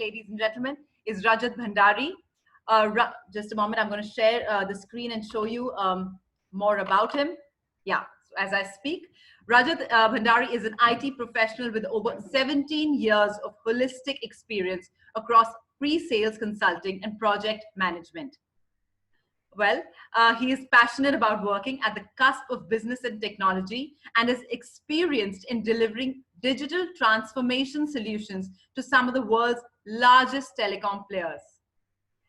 ladies and gentlemen, is Rajat Bhandari. Just a moment, I'm going to share the screen and show you more about him. Yeah, so as I speak, Rajat Bhandari is an IT professional with over 17 years of holistic experience across pre-sales consulting and project management. Well, he is passionate about working at the cusp of business and technology and is experienced in delivering digital transformation solutions to some of the world's largest telecom players.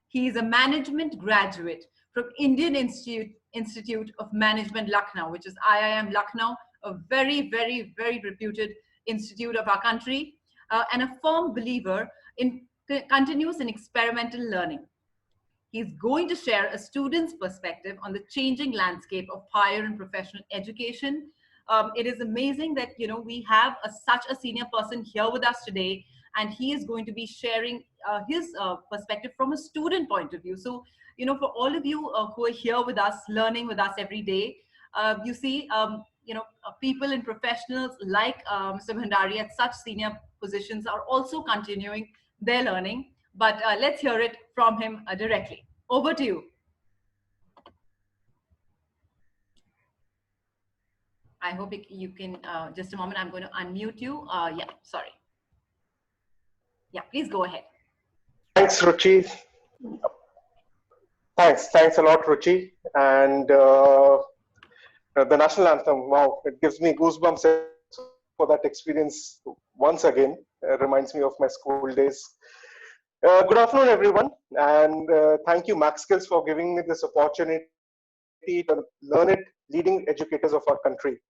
He is a management graduate from Indian Institute of Management, Lucknow, which is IIM Lucknow, a very, very, very reputed institute of our country, and a firm believer in continuous and experimental learning. He's going to share a student's perspective on the changing landscape of higher and professional education. It is amazing that we have such a senior person here with us today, and he is going to be sharing his perspective from a student point of view. So, for all of you who are here with us, learning with us every day, you see, people and professionals like Mr. Bhandari at such senior positions are also continuing their learning. But let's hear it from him directly. Over to you. I hope you can, just a moment, I'm going to unmute you. Yeah, sorry. Yeah, please go ahead. Thanks, Ruchi. Thanks a lot, Ruchi. And the national anthem, wow, it gives me goosebumps for that experience once again. Reminds me of my school days. Good afternoon, everyone, and thank you, Max Skills, for giving me this opportunity to learn it, leading educators of our country.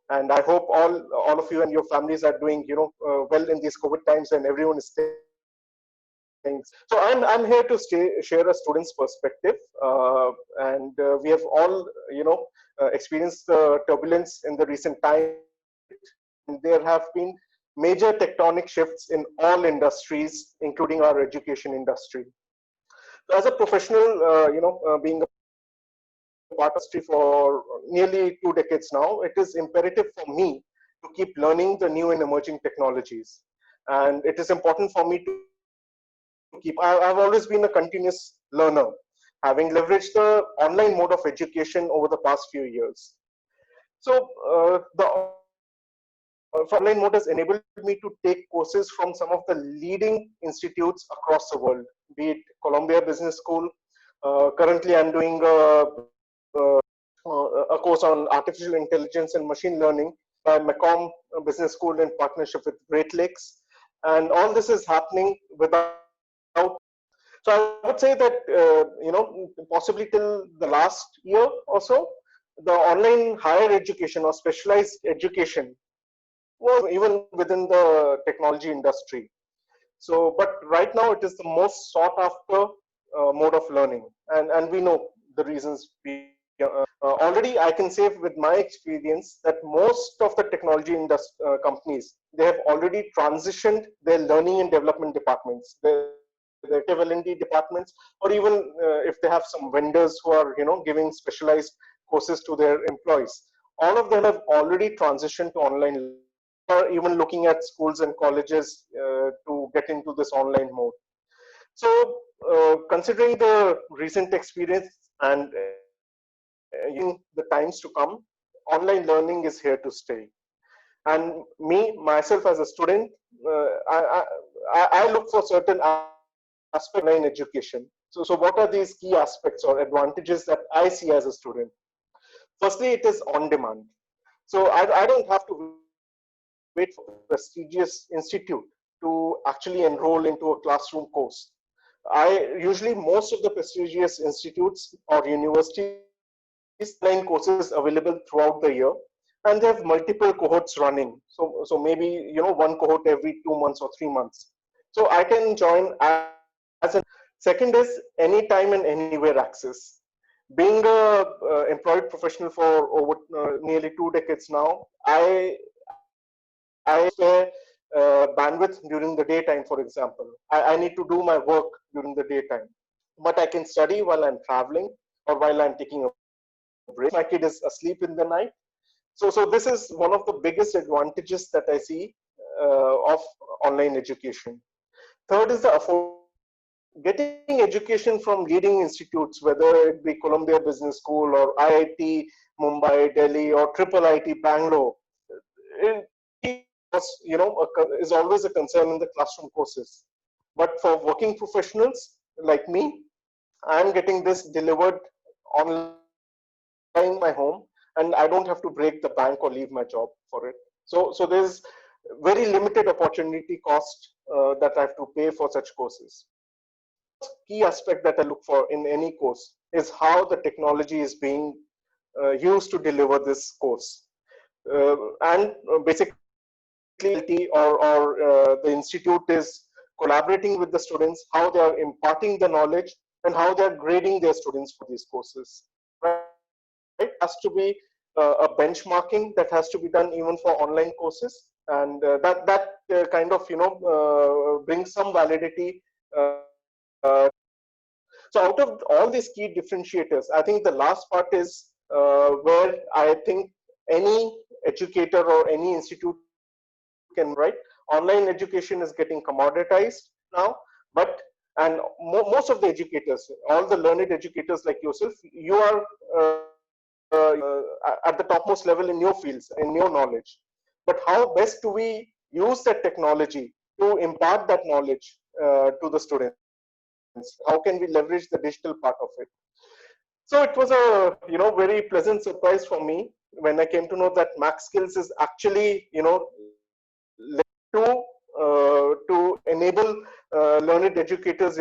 And I hope all of you and your families are doing, well in these COVID times, and everyone is staying. So I'm here to share a student's perspective, and we have all, experienced turbulence in the recent time. And there have been major tectonic shifts in all industries, including our education industry. So as a professional, being a part of industry for nearly 2 decades now, it is imperative for me to keep learning the new and emerging technologies. And it is important for me to keep, I've always been a continuous learner, having leveraged the online mode of education over the past few years. So the online mode has enabled me to take courses from some of the leading institutes across the world, be it Columbia Business School. Currently, I'm doing a course on artificial intelligence and machine learning by Macomb Business School in partnership with Great Lakes. And all this is happening without. So I would say that, possibly till the last year or so, the online higher education or specialized education was even within the technology industry. So, but right now it is the most sought after mode of learning, and we know the reasons. Already I can say with my experience that most of the technology companies, they have already transitioned their learning and development departments, their L&D departments, or even if they have some vendors who are giving specialized courses to their employees, all of them have already transitioned to online, or even looking at schools and colleges to get into this online mode. So considering the recent experience and the times to come, online learning is here to stay. And myself as a student, I look for certain aspects of online education. So what are these key aspects or advantages that I see as a student? Firstly, it is on demand. So I don't have to wait for a prestigious institute to actually enroll into a classroom course. Usually most of the prestigious institutes or universities online courses available throughout the year, and they have multiple cohorts running. So maybe one cohort every 2 months or 3 months. So I can join as a second is anytime and anywhere access. Being a employed professional for over nearly 2 decades now, I spare bandwidth during the daytime, for example. I need to do my work during the daytime, but I can study while I'm traveling or while I'm taking a break. My kid is asleep in the night. So this is one of the biggest advantages that I see of online education. Third is the affordability. Getting education from leading institutes, whether it be Columbia Business School or IIT Mumbai, Delhi, or Triple IT Bangalore, is always a concern in the classroom courses. But for working professionals like me, I am getting this delivered online in my home, and I don't have to break the bank or leave my job for it. So there's very limited opportunity cost that I have to pay for such courses. Fourth key aspect that I look for in any course is how the technology is being used to deliver this course. And basically, the institute is collaborating with the students, how they are imparting the knowledge, and how they are grading their students for these courses. Right? Has to be a benchmarking that has to be done even for online courses, and that kind of brings some validity. So out of all these key differentiators, I think the last part is where I think any educator or any institute can right. Online education is getting commoditized now, but and most of the educators, all the learned educators like yourself, you are at the topmost level in your fields, in your knowledge. But how best do we use that technology to impart that knowledge to the students? How can we leverage the digital part of it? So it was a very pleasant surprise for me when I came to know that Max Skills is actually to enable learned educators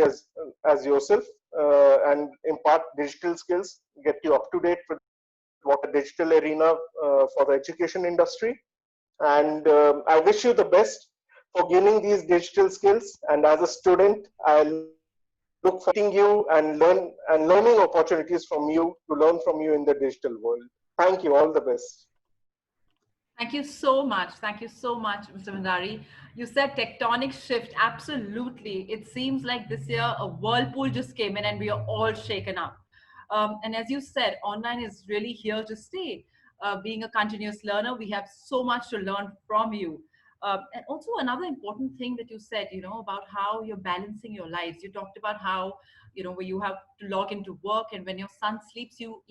as yourself and impart digital skills, get you up to date with what the digital arena for the education industry. And I wish you the best for gaining these digital skills. And as a student, I look forward to meeting you and learning opportunities from you to learn from you in the digital world. Thank you. All the best. Thank you so much. Thank you so much, Mr. Bhandari. You said tectonic shift. Absolutely. It seems like this year a whirlpool just came in and we are all shaken up. And as you said, online is really here to stay. Being a continuous learner, we have so much to learn from you. And also another important thing that you said, about how you're balancing your lives. You talked about how, where you have to log into work, and when your son sleeps, you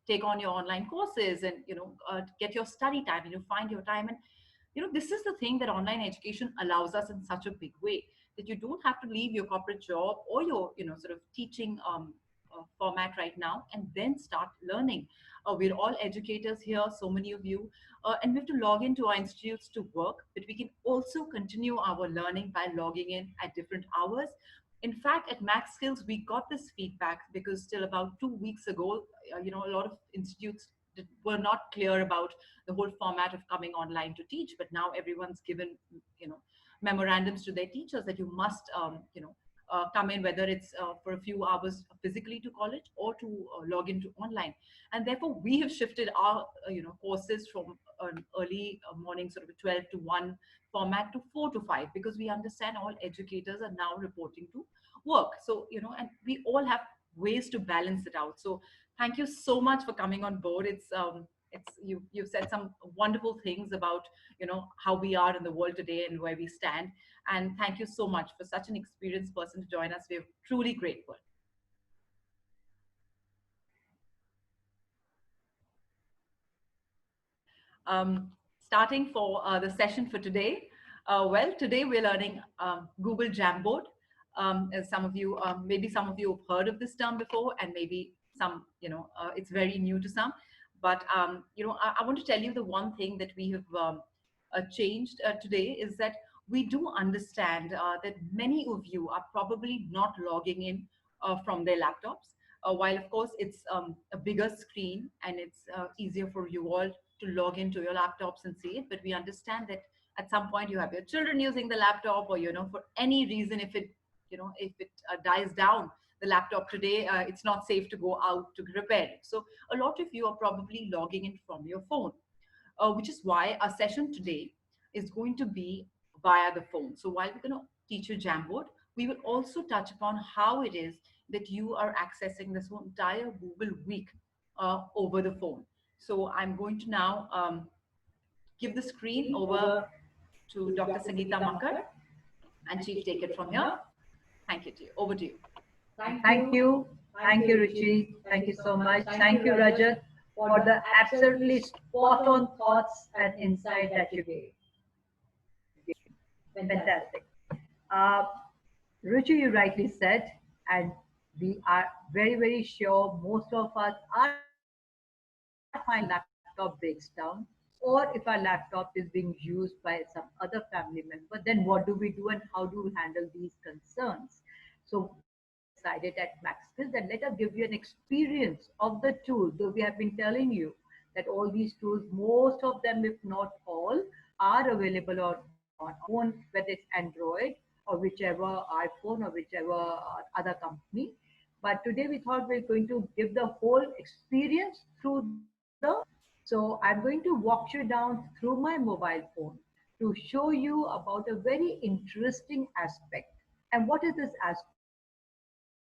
take on your online courses and get your study time, and you find your time. And this is the thing that online education allows us in such a big way, that you don't have to leave your corporate job or your sort of teaching format right now and then start learning. We're all educators here, so many of you, and we have to log into our institutes to work, but we can also continue our learning by logging in at different hours. In fact, at Max Skills, we got this feedback because till about 2 weeks ago, a lot of institutes were not clear about the whole format of coming online to teach. But now everyone's given, memorandums to their teachers that you must, come in, whether it's for a few hours physically to college or to log into online. And therefore, we have shifted our, courses from an early morning, sort of a 12 to 1 format to 4 to 5, because we understand all educators are now reporting to work. So, and we all have ways to balance it out. So thank you so much for coming on board. You've said some wonderful things about how we are in the world today and where we stand. And thank you so much for such an experienced person to join us. We're truly grateful. Starting for the session for today. Well, today we're learning Google Jamboard. As some of you, maybe some of you have heard of this term before, and maybe some, it's very new to some. But I want to tell you the one thing that we have changed today is that we do understand that many of you are probably not logging in from their laptops. While of course it's a bigger screen and it's easier for you all to log into your laptops and see it, but we understand that at some point you have your children using the laptop, or for any reason, if it dies down, the laptop today, it's not safe to go out to repair it. So a lot of you are probably logging in from your phone, which is why our session today is going to be via the phone. So while we're going to teach you Jamboard, we will also touch upon how it is that you are accessing this whole entire Google week over the phone. So I'm going to now give the screen over to Dr. Sangeeta Makkar. and she'll take it from here. Thank you to you. Over to you. Thank you. Thank you, Ruchi. Thank you so much. Thank you, Rajat, for the absolutely spot on thoughts and insight that you gave. Fantastic. Uh, Ruchi, you rightly said, and we are very, very sure most of us are fine laptop breaks down, or if our laptop is being used by some other family member, then what do we do and how do we handle these concerns? So we have decided at MaxSkill that let us give you an experience of the tool, though we have been telling you that all these tools, most of them, if not all, are available on phone, whether it's Android or whichever iPhone or whichever other company. But today we thought we're going to give the whole experience through the. So I'm going to walk you down through my mobile phone to show you about a very interesting aspect. And what is this aspect?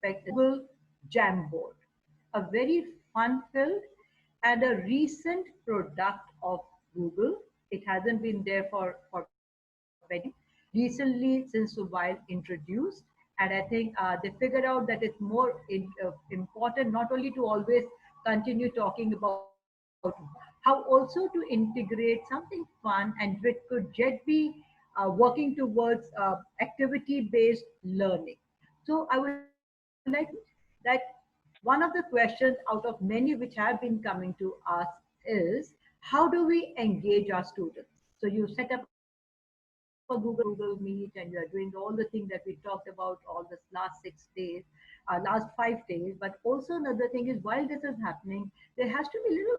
Is Google Jamboard, a very fun-filled and a recent product of Google. It hasn't been there for very recently since a while introduced, and I think they figured out that it's more important not only to always continue talking about how also to integrate something fun and which could just be working towards activity-based learning. So I would like to that one of the questions out of many which have been coming to us is how do we engage our students? So you set up a Google Meet and you are doing all the things that we talked about all this last 6 days, last 5 days. But also another thing is while this is happening, there has to be a little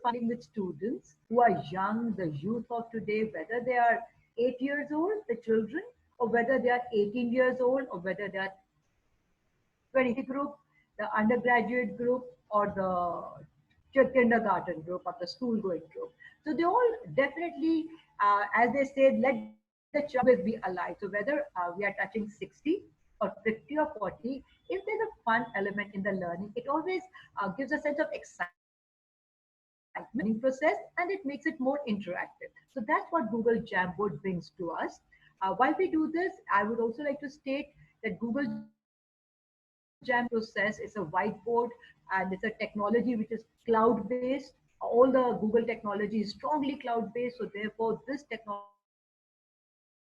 fun with students who are young, the youth of today, whether they are 8 years old, the children, or whether they are 18 years old, or whether they are 20 group, the undergraduate group, or the kindergarten group, or the school going group. So they all definitely, as they say, let the child always be alive. So whether we are touching 60 or 50 or 40, if there's a fun element in the learning, it always gives a sense of excitement learning process, and it makes it more interactive. So that's what Google Jamboard brings to us. While we do this, I would also like to state that Google Jamboard process is a whiteboard and it's a technology which is cloud-based. All the Google technology is strongly cloud-based. So therefore, this technology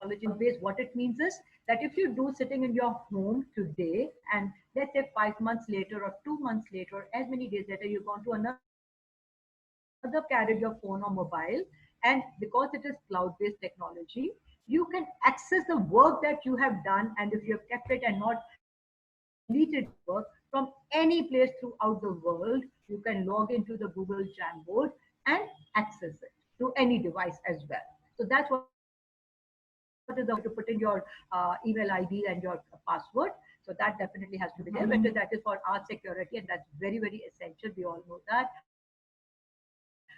cloud-based, what it means is that if you do sitting in your home today, and let's say 5 months later or 2 months later, or as many days later, you've gone to another carried your phone or mobile, and because it is cloud-based technology, you can access the work that you have done, and if you have kept it and not deleted your work from any place throughout the world, you can log into the Google Jamboard and access it to any device as well. So that's what is the whole point. You don't have to put in your email ID and your password. So that definitely has to be there. But that is for our security, and that's very, very essential. We all know that.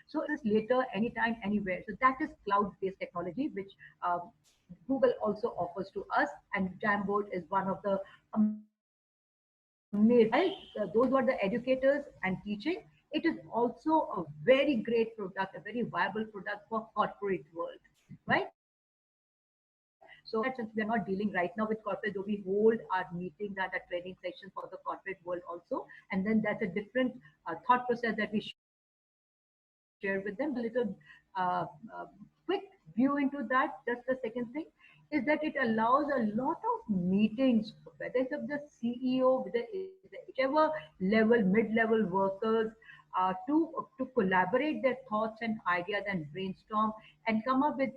So access later, anytime, anywhere. So that is cloud-based technology, which Google also offers to us, and Jamboard is one of the amazing. While those who are the educators and teaching, it is also a very great product, a very viable product for corporate world, right? So since we are not dealing right now with corporate, though we hold our meetings and our training sessions for the corporate world also, and then that's a different thought process that we share with them. But just a little quick view into that. Just the second thing is that it allows a lot of meetings, whether it's of the CEO, whether it's whichever level, mid-level workers, to collaborate their thoughts and ideas and brainstorm and come up with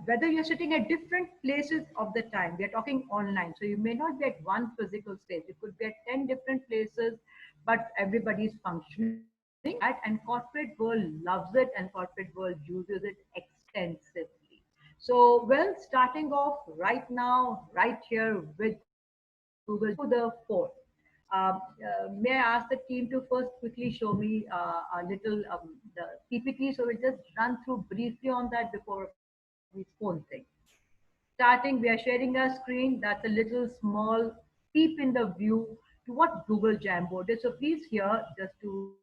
whether you're sitting at different places of the time. We are talking online, so you may not be at one physical space. You could be at 10 different places, but everybody is functioning. And corporate world loves it, and corporate world uses it extensively. So, well, starting off right now, right here with Google to the phone. May I ask the team to first quickly show me a little the PPT? So we'll just run through briefly on that before we phone thing. Starting, we are sharing our screen. That's a little small peep in the view to what Google Jamboard is. So please here, just to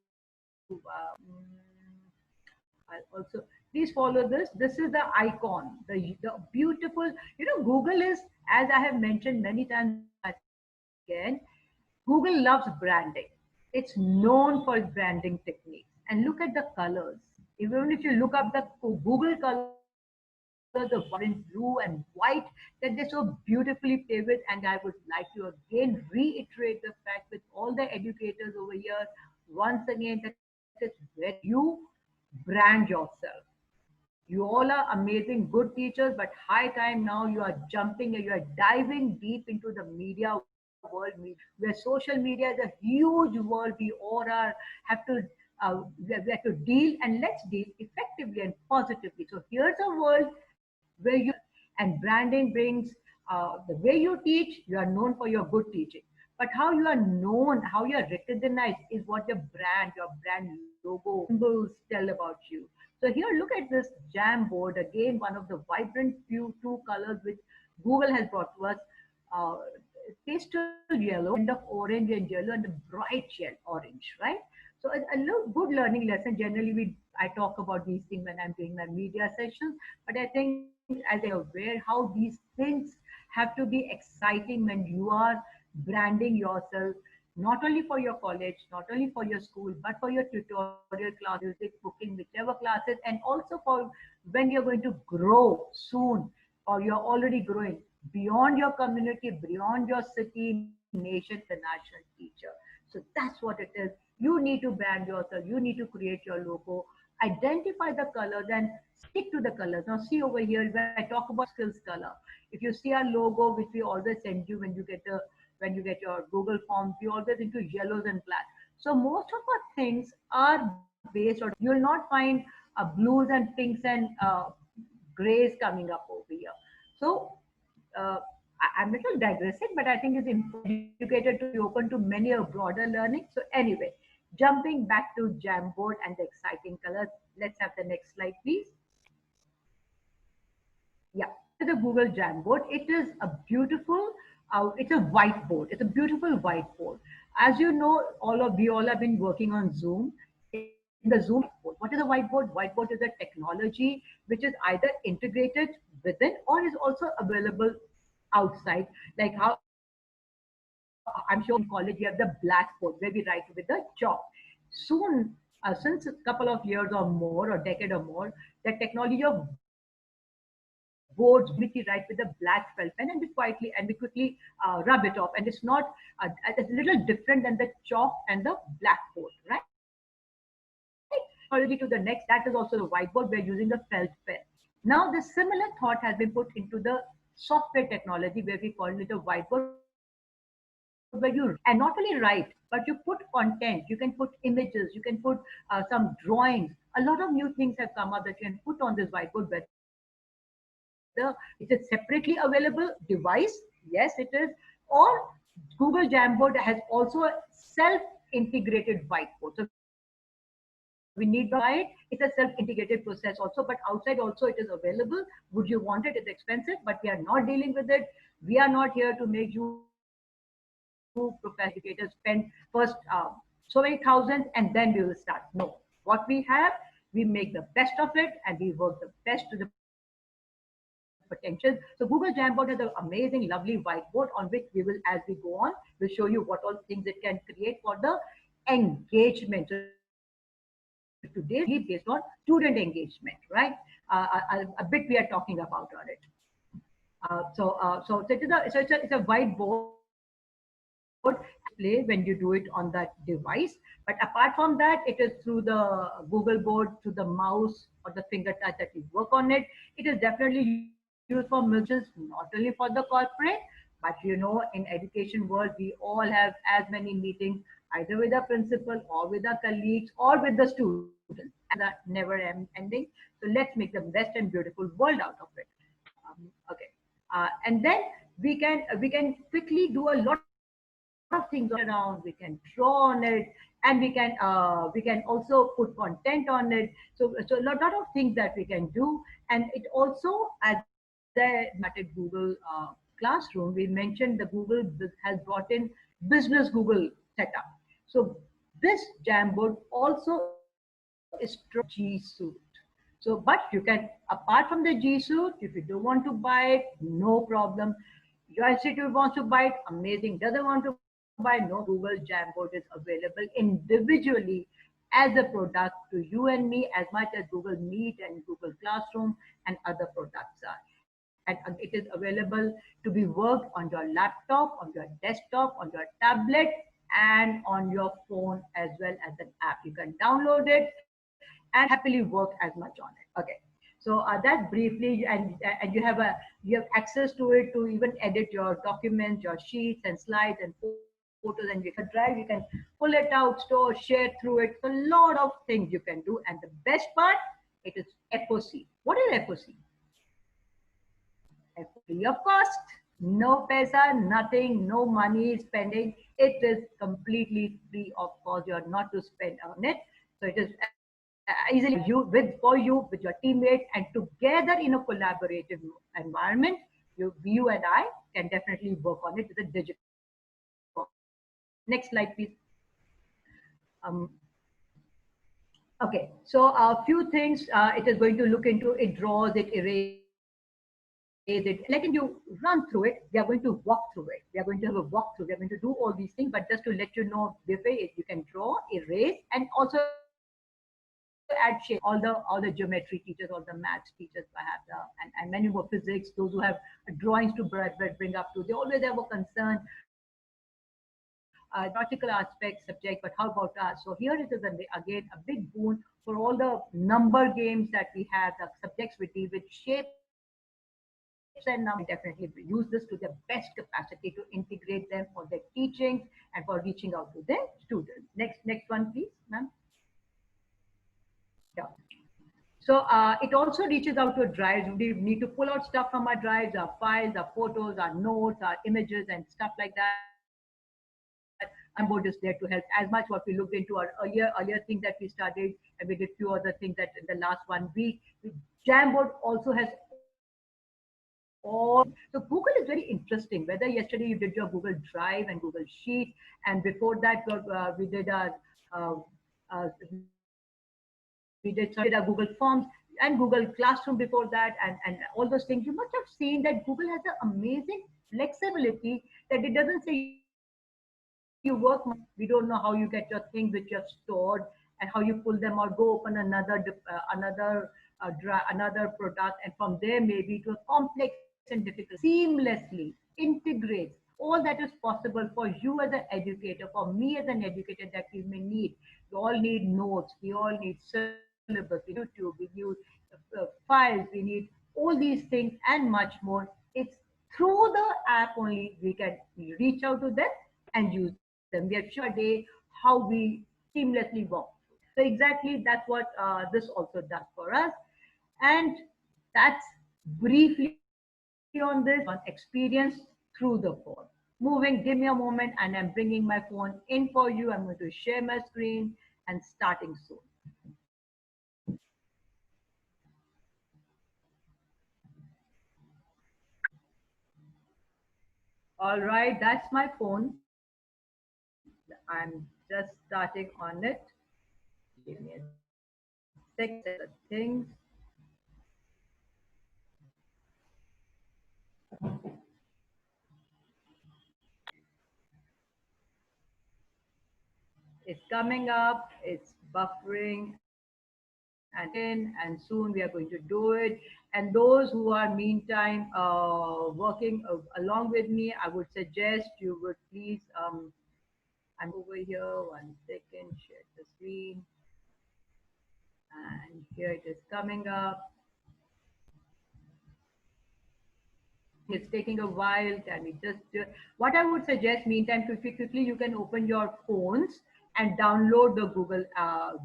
I'll also, Please follow this. This is the icon, the beautiful, Google is, as I have mentioned many times again, Google loves branding. It's known for its branding techniques. And look at the colors. Even if you look up the Google colors of vibrant blue and white, that they're so beautifully played with. And I would like to again reiterate the fact with all the educators over here, once again, that it's very you brand yourself. You all are amazing, good teachers, but high time now you are jumping and you are diving deep into the media world, where social media is a huge world. We all have to we have to deal, and let's deal effectively and positively. So here's a world where you and branding brings the way you teach. You are known for your good teaching, but how you are known, how you are recognized, is what your brand logo symbols tell about you. So here, look at this Jamboard again, one of the vibrant few two colors which Google has brought to us. Uh, Pastel yellow, blend of orange and yellow, and a bright shell orange, right? So a good learning lesson. Generally, I talk about these things when I'm doing my media sessions, but I think as you're aware how these things have to be exciting when you are branding yourself, not only for your college, not only for your school, but for your tutorial classes, music, cooking, whichever classes, and also for when you're going to grow soon, or you're already growing beyond your community, beyond your city, nation, international teacher. So that's what it is. You need to brand yourself. You need to create your logo, identify the colors, and stick to the colors. Now, see over here, when I talk about skills color, if you see our logo, which we always send you when you get your Google form, we always into yellows and black. So most of our things are based on, you'll not find blues and pinks and grays coming up over here. So uh, I'm a little digressing, but I think it's important educated to be open to many a broader learning. So anyway, jumping back to Jamboard and the exciting colors, let's have the next slide, please. Yeah, this is a Google Jamboard. It is a beautiful, it's a whiteboard. It's a beautiful whiteboard. As you know, we all have been working on Zoom. In the Zoom whiteboard, what is a whiteboard? Whiteboard is a technology which is either integrated within or is also available outside. Like how I'm sure in college you have the blackboard where we write with the chalk. Soon, since a couple of years or more, or decade or more, the technology of boards, we write with the black felt pen and we quickly rub it off, and it's not it's a little different than the chalk and the blackboard, right? Technology to the next, that is also the whiteboard. We're using the felt pen. Now, the similar thought has been put into the software technology where we call it a whiteboard, where you and not only write, but you put content. You can put images, you can put some drawings. A lot of new things have come up that you can put on this whiteboard, whether it's a separately available device, yes it is, or Google Jamboard has also a self-integrated whiteboard. So we need not buy it. It's a self-integrated process also, but outside also it is available. Would you want it? It's expensive, but we are not dealing with it. We are not here to make you professional educators spend first so many thousands and then we will start. No. What we have, we make the best of it and we work the best to the potential. So Google Jamboard has an amazing, lovely whiteboard on which we will, as we go on, we'll show you what all things it can create for the engagement. So today is mainly based on student engagement, right? A bit we are talking about on it. So it's a whiteboard display when you do it on that device. But apart from that, it is through the Google board, through the mouse or the finger touch that we work on it. It is definitely used for musicians, not only for the corporate, but in education world, we all have as many meetings either with the principal or with our colleagues or with the students, and the meetings are never ending. So let's make the best and beautiful world out of it. Okay. And then we can quickly do a lot of things on it. We can move around, we can draw on it, and we can also put content on it. So a lot of things that we can do. And it also, as I started Google Classroom, we mentioned the Google has brought in business Google setup. So this Jamboard also is strong G Suite. So, but you can, apart from the G Suite, if you don't want to buy it, no problem. Your institute wants to buy it, amazing. Doesn't want to buy, no, Google Jamboard is available individually as a product to you and me, as much as Google Meet and Google Classroom and other products are. And it is available to be worked on your laptop, on your desktop, on your tablet, and on your phone as well as an app. You can download it and happily work as much on it. Okay. So that briefly, and you have access to it to even edit your documents, your sheets and slides and photos, and you can drive, you can pull it out, store, share through it. A lot of things you can do, and the best part, it is FOC. What is FOC? Free of cost, no paisa, nothing, no money spending. It is completely free of cost. You are not to spend on it. So it is easily for you with your teammates, and together in a collaborative environment, you and I can definitely work on it with a digital form. Next slide, please. Um, Okay, so a few things it is going to look into. It draws, it erases, it letting you run through it. We are going to walk through it. We are going to have a walkthrough. We are going to do all these things, but just to let you know, this way you can draw, erase, and also add shape. All the geometry teachers, all the maths teachers, perhaps, and many more physics. Those who have drawings to bring up to, they always have a concern. Nautical aspect subject, but how about us? So here it is again a big boon for all the number games that we have, the subjects we deal with, shapes and numbers. Definitely use this to their best capacity to integrate them for their teachings and for reaching out to their students. Next one, please, ma'am. Yeah. So it also reaches out to drives. We need to pull out stuff from our drives, our files, our photos, our notes, our images, and stuff like that. Jamboard is there to help as much. What we looked into our earlier thing that we studied, and we did few other things that in the last 1 week. Jamboard also has all. So Google is very interesting. Whether yesterday you did your Google Drive and Google Sheet, and before that we did Google Forms and Google Classroom before that, and all those things. You must have seen that Google has an amazing flexibility that it doesn't say you work months. We don't know how you get your things which you have stored and how you pull them, or go open another product, and from there maybe to a complex and difficult seamlessly integrates all that is possible for you as an educator, for me as an educator, that we may need. We all need notes, we all need syllabus, we need YouTube, we need files, we need all these things and much more. It's through the app only we can reach out to them and use them. We have shown day how we seamlessly walk. So exactly that's what this also does for us. And that's briefly on this on experience through the phone. Moving, give me a moment, and I'm bringing my phone in for you. I'm going to share my screen and starting soon. All right, that's my phone. I'm just starting on it. Give me a second. Let me set the things. It's coming up, it's buffering, and soon we are going to do it. And those who are meantime working along with me, I would suggest you would please, I'm over here, 1 second, share the screen, and here it is coming up. It's taking a while. Can we just do what I would suggest? Meantime, quickly, you can open your phones and download the Google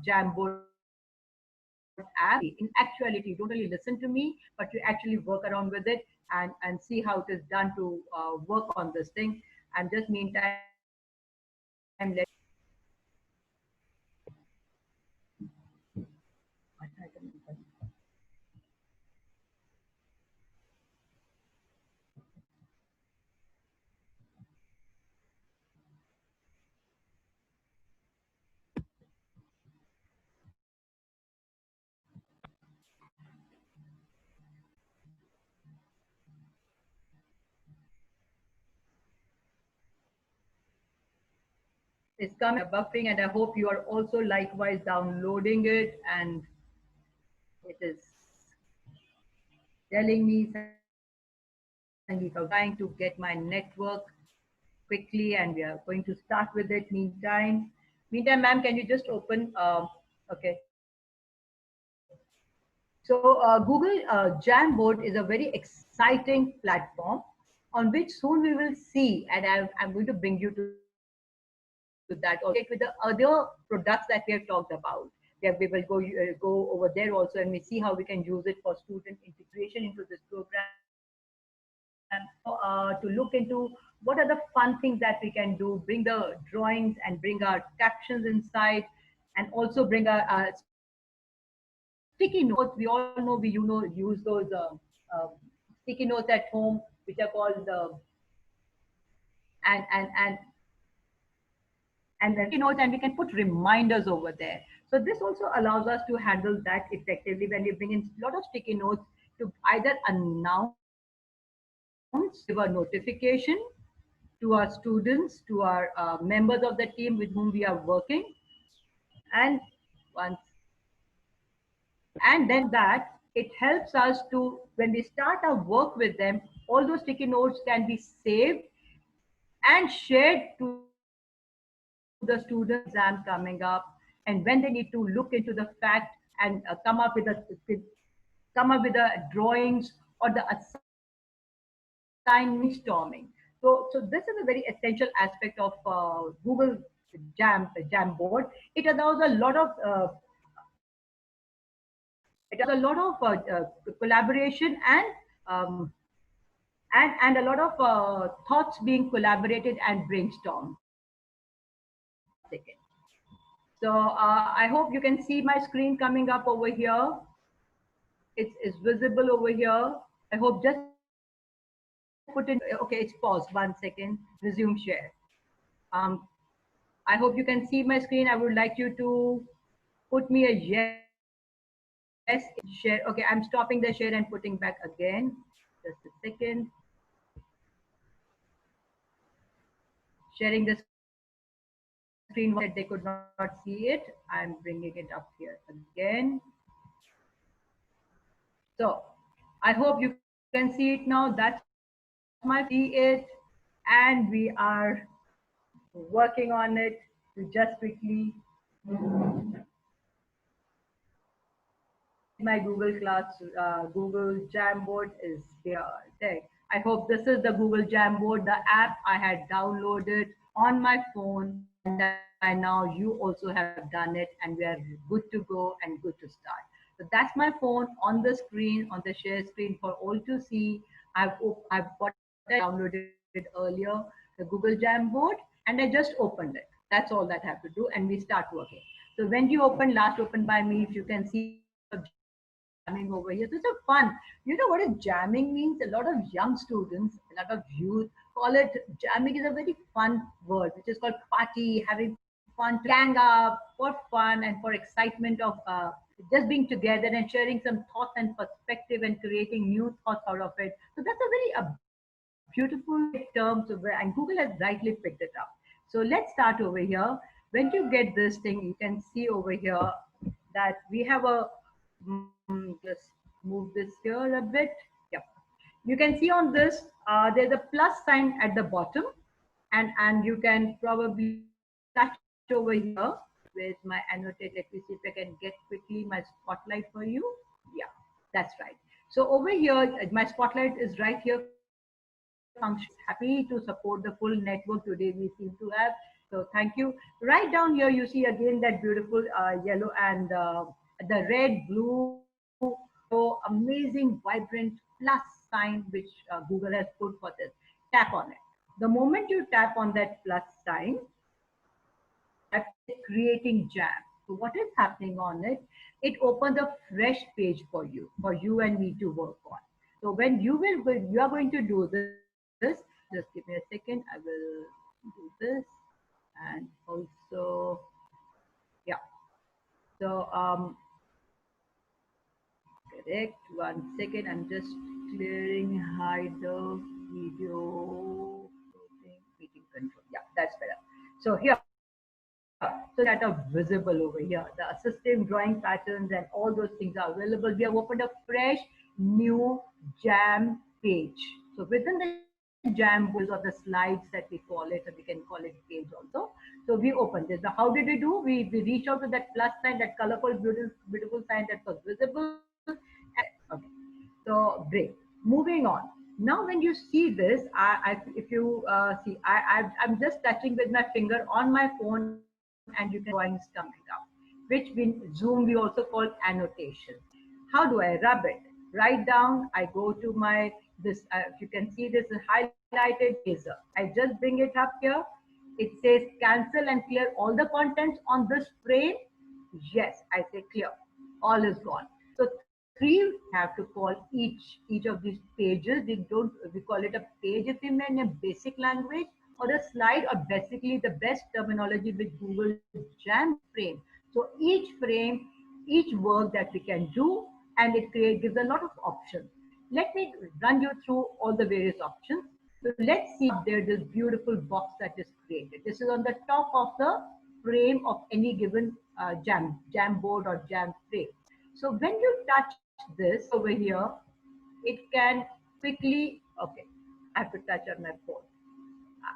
Jamboard app. In actuality, you don't really listen to me, but you actually work around with it and see how it is done to work on this thing. And just meantime, let is coming buffering, and I hope you are also likewise downloading it, and it is telling me Sangeeta, trying to get my network quickly, and we are going to start with it. Meantime, ma'am, can you just open? Okay. So Google Jamboard is a very exciting platform on which soon we will see, and I'm going to bring you to that also. With the other products that we have talked about, that we will go over there also, and we see how we can use it for student integration into this program. Also, to look into what are the fun things that we can do, bring the drawings and bring our captions inside, and also bring our sticky notes. We all know we use those sticky notes at home, which are called the and and then sticky notes, and we can put reminders over there. So this also allows us to handle that effectively when we bring in a lot of sticky notes to either announce, give a notification to our students, to our members of the team with whom we are working, and once and then that it helps us to, when we start our work with them, all those sticky notes can be saved and shared to the students exam coming up, and when they need to look into the fact and come up with the drawings or the assignment storming. So this is a very essential aspect of Google Jamboard. It allows a lot of collaboration and a lot of thoughts being collaborated and brainstormed. One second. So I hope you can see my screen coming up over here. It's visible over here. I hope just put in. Okay, it's paused. One second. Resume share. Um, I hope you can see my screen. I would like you to put me a yes in share. Okay, I'm stopping the share and putting back again. Just a second. Sharing the screen. One said they could not see it. I'm bringing it up here again. So I hope you can see it now. That's my phone. See it, and we are working on it to just quickly share my Google Class, Google Jamboard is here. There. I hope this is the Google Jamboard, the app I had downloaded on my phone, and by now you also have done it, and we are good to go and good to start. So that's my phone on the screen, on the share screen for all to see. I've what I downloaded earlier, the Google Jamboard, and I just opened it. That's all that I have to do, and we start working. So when you open, last opened by me, if you can see a lot of jamming over here. So it's a fun. You know what is jamming means? A lot of young students, a lot of youth call it jamming is a very fun word, which is called party, having fun, to gang up for fun and for excitement of just being together and sharing some thoughts and perspective and creating new thoughts out of it. So that's a very beautiful term, and Google has rightly picked it up. So let's start over here. When you get this thing, you can see over here that we have a just move this here a bit. Yep. You can see on this there's a plus sign at the bottom, and you can probably touch over here with my annotate. Let me see if I can get quickly my spotlight for you. Yeah, that's right. So over here my spotlight is right here. Function happy to support the full network today we seem to have. So thank you. Right down here you see again that beautiful yellow and the red, blue, yellow, amazing, vibrant plus sign which Google has put for this. Tap on it. The moment you tap on that plus sign, that is creating jam. So what is happening on it? It opens a fresh page for you and me to work on. So when you are going to do this, just give me a second. I will do this, and also, yeah. So correct. One second. I'm just clearing hide the video meeting control. Yeah, that's better. So here. so that are visible over here. The assistive drawing patterns and all those things are available. We have opened a fresh new jam page. So within the Jamboard or the slides that we call it, or we can call it page also. So we opened this. Now, how did we do? We reach out to that plus sign, that colorful, beautiful sign that was visible. And okay. So great. Moving on. Now, when you see this, if you see, I'm just touching with my finger on my phone, and you can see drawings coming up, which in Zoom we also call annotation. How do I rub it? Write down. I go to my this. If you can see, this is highlighted eraser. I just bring it up here. It says cancel and clear all the contents on this frame. Yes, I say clear. All is gone. So three have to call each of these pages. We call it a page if you mean in a basic language, or a slide, or basically the best terminology with Google Jamboard frame. So each frame, each work that we can do, and it gives a lot of options. Let me run you through all the various options. So let's see there this beautiful box that is created. This is on the top of the frame of any given Jamboard or Jam frame. So when you touch this over here, it can quickly, okay, I have to touch on my phone.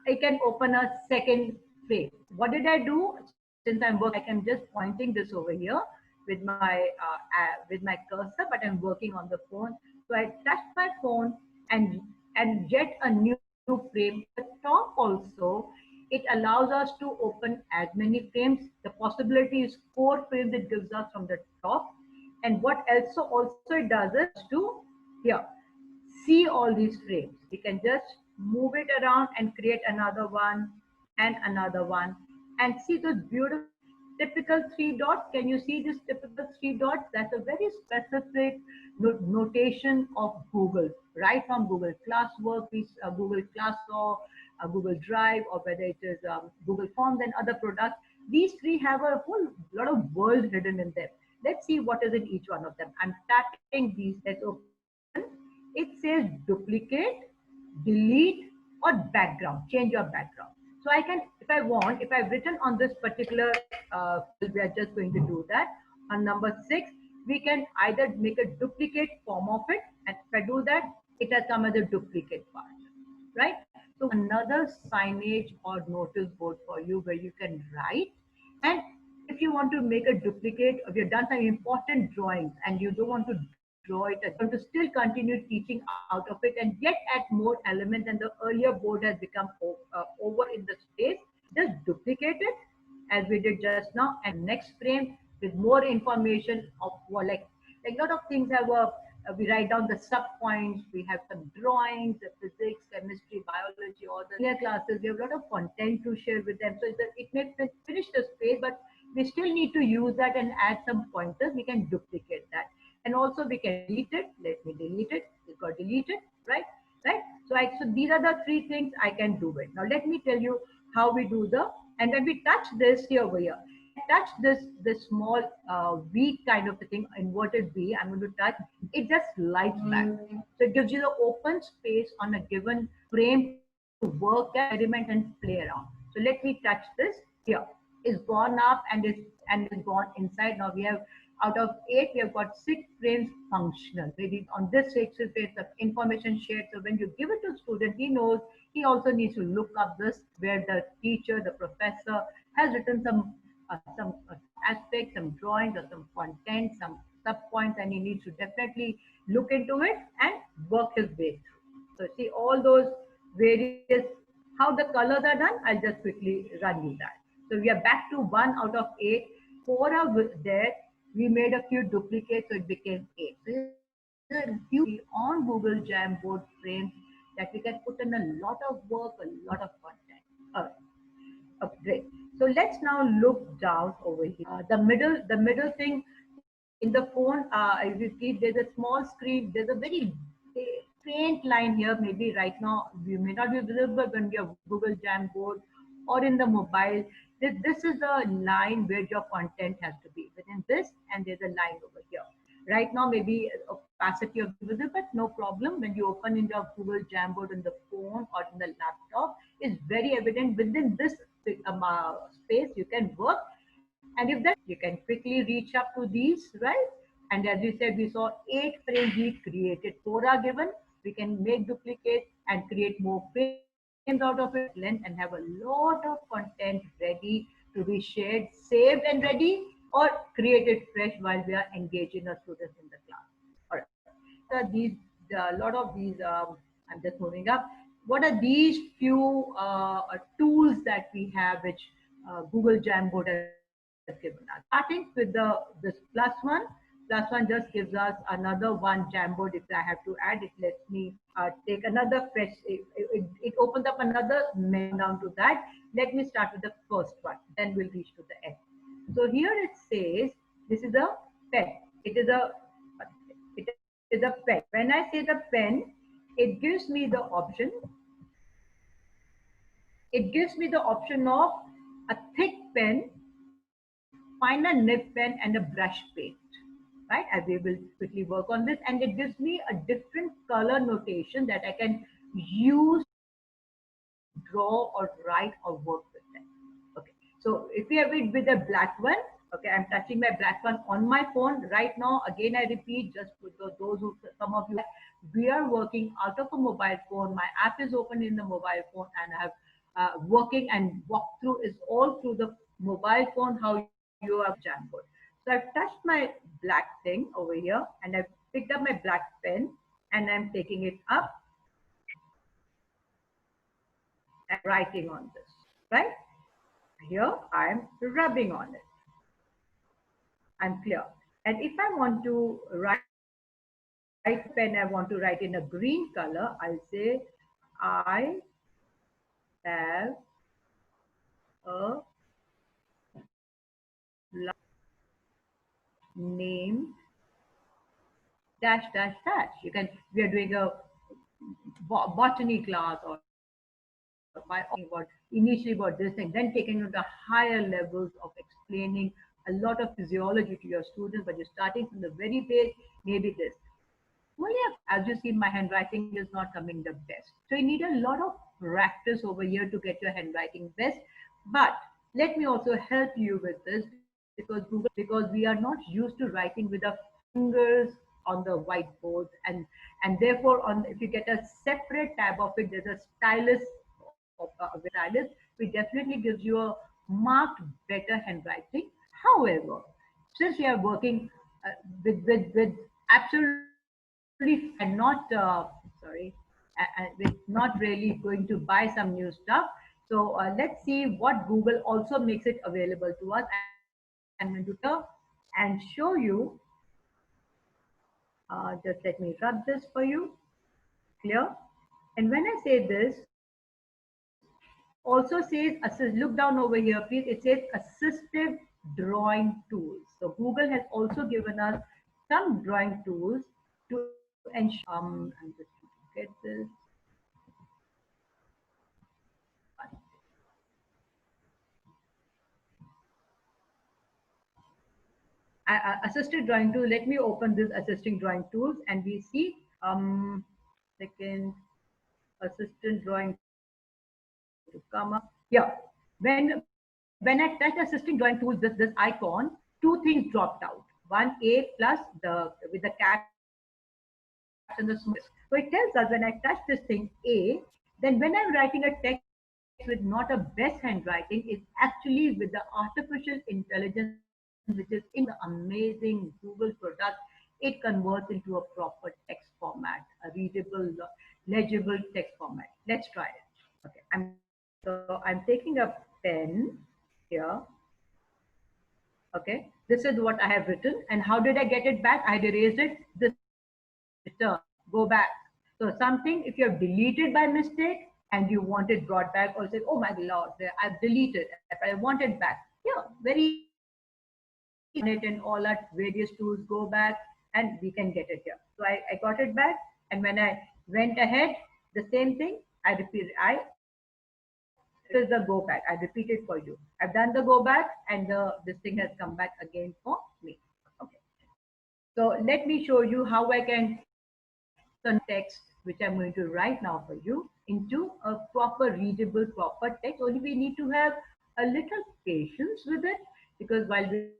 I can open a second frame. What did I do? Since I'm working, I can just pointing this over here with my cursor, but I'm working on the phone. So I touch my phone and get a new frame. The top also, it allows us to open as many frames. The possibility is 4 frames it gives us from the top. And what also it does is to here see all these frames. We can just move it around and create another one and another one, and see those beautiful typical 3 dots. Can you see this typical 3 dots? That's a very specific notation of Google, right from Google Classwork, Google Classroom, Google Drive, or whether it is Google Forms and other products. These three have a whole lot of world hidden in them. Let's see what is in each one of them. I'm tapping these. Let's open. It says duplicate, delete, or background. Change your background. So I can, if I want, if I've written on this particular field, we are just going to do that. On number 6, we can either make a duplicate form of it, and if I do that, it has come as a duplicate part, right? So another signage or notice board for you where you can write. And if you want to make a duplicate, if you've done some important drawings and you don't want to draw it, you want to still continue teaching out of it and yet add more elements, and the earlier board has become over in the space, just duplicate it as we did just now, and next frame with more information of what, like a lot of things have we write down the sub points, we have some drawings, the physics, chemistry, biology, or the senior classes. We have a lot of content to share with them. So it may finish the space, but we still need to use that and add some pointers. We can duplicate that. And also we can delete it. Let me delete it. It got deleted, right? Right? So these are the 3 things I can do it. Now let me tell you how we do and when we touch this here over here, touch this small V kind of a thing, inverted V, I'm going to touch, it just lights back. So it gives you the open space on a given frame to work, experiment, and play around. So let me touch this here. It's gone up and it's gone inside. Now we have, out of 8, we have got 6 frames functional. Maybe on this 6 frames of information shared. So when you give it to a student, he knows he also needs to look up this where the teacher, the professor has written some aspects, some drawings, or some content, some sub points, and he needs to definitely look into it and work his way through. So see all those various, how the colors are done, I'll just quickly run you that. So we are back to 1 out of 8. 4 are there. We made a few duplicates, so it became 8. So there's a huge on Google Jamboard frames that we can put in a lot of work, a lot of content. All right. Okay, great. So let's now look down over here. The middle thing in the phone, if you see, there's a small screen. There's a very faint line here. Maybe right now you may not be visible when you have Google Jamboard or in the mobile. This is the line where your content has to be within this, and there's a line over here. Right now, maybe opacity of visible, but no problem. When you open in your Google Jamboard on the phone or in the laptop, it's very evident within this space you can work. And if that, you can quickly reach up to these, right? And as we said, we saw 8 frames we created. 4 are given. We can make duplicate and create more frames out of it, length, and have a lot of content ready to be shared, saved and ready, or created fresh while we are engaging our students in the class. All right. What are these? A lot of these. I'm just moving up. What are these few tools that we have, which Google Jamboard has given us? Starting with this plus one. Plus one just gives us another one Jamboard. If I have to add, it lets me take another fresh. It opens up another menu down to that. Let me start with the first one. Then we'll reach to the end. So here it says this is a pen. It is a pen. When I say the pen, it gives me the option. It gives me the option of a thick pen, finer nib pen, and a brush paint. Right? I will quickly work on this, and it gives me a different color notation that I can use to draw or write or work with them. Okay. So if we have it with a black one, okay, I'm touching my black one on my phone right now. Again, I repeat, just for those who, some of you, we are working out of a mobile phone. My app is open in the mobile phone, and I have working and walkthrough is all through the mobile phone. How you are Jamboard. So I've touched my black thing over here, and I've picked up my black pen, and I'm taking it up and writing on this. Right here, I'm rubbing on it. I'm clear. And if I want to write pen, I want to write in a green color, I'll say I have a name dash dash dash. You can, we are doing a botany class or by about initially about this thing, then taking it to the higher levels of explaining a lot of physiology to your students, but you're starting from the very base, maybe this. Well, yeah, as you see, my handwriting is not coming the best. So you need a lot of practice over here to get your handwriting best. But let me also help you with this because we are not used to writing with our fingers on the whiteboard, and therefore on if you get a separate tab of it, there's a stylus with stylus, which definitely gives you a marked better handwriting. However, since we are working with absolutely and not sorry, with not really going to buy some new stuff. So let's see what Google also makes it available to us. I'm going to and show you. Just let me rub this for you. Clear? And when I say this, also says assist. Look down over here, please. It says assistive drawing tools. So Google has also given us some drawing tools to ensure. I'm just going to get this. Assisted drawing tool. Let me open this assisting drawing tools, and we see second assistant drawing tool is going to come up. Yeah, when I touch assisting drawing tools, this icon, two things dropped out. One A plus the with the caps and the small. So it tells us when I touch this thing A, then when I'm writing a text with not a best handwriting, it's actually with the artificial intelligence, which is in the amazing Google product. It converts into a proper text format, a readable, legible text format. Let's try it. Okay, I'm taking a pen here. Okay, this is what I have written. And how did I get it back? I had erased it. This is return, go back. So something, if you have deleted by mistake and you want it brought back, or say, oh my lord, I've deleted, but I want it back. Yeah, very easy. It and all our various tools go back and we can get it here. So I got it back. And when I went ahead, the same thing, I repeated. This is the go back. I repeat it for you. I've done the go back, and this thing has come back again for me. Okay. So let me show you how I can turn text, which I'm going to write now for you, into a proper readable, proper text. Only we need to have a little patience with it. because while we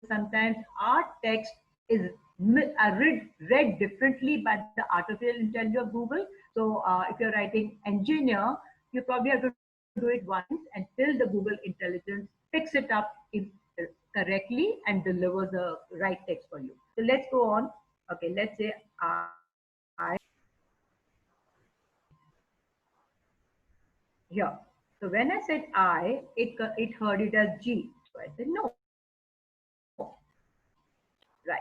sometimes our text is read differently by the artificial intelligence of Google. So if you're writing engineer, you probably have to do it once until the Google intelligence picks it up correctly and delivers the right text for you. So let's go on. Okay, let's say I here. So when I said I, it heard it as G. So I said no. Right.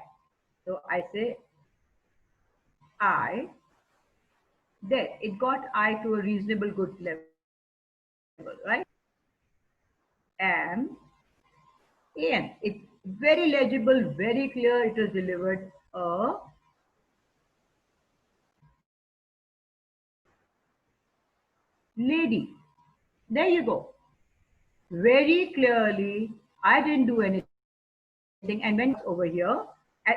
So I say I. There, it got I to a reasonable good level, right? Am An. It's very legible, very clear. It was delivered a lady. There you go. Very clearly, I didn't do anything. And when you see the dots over here,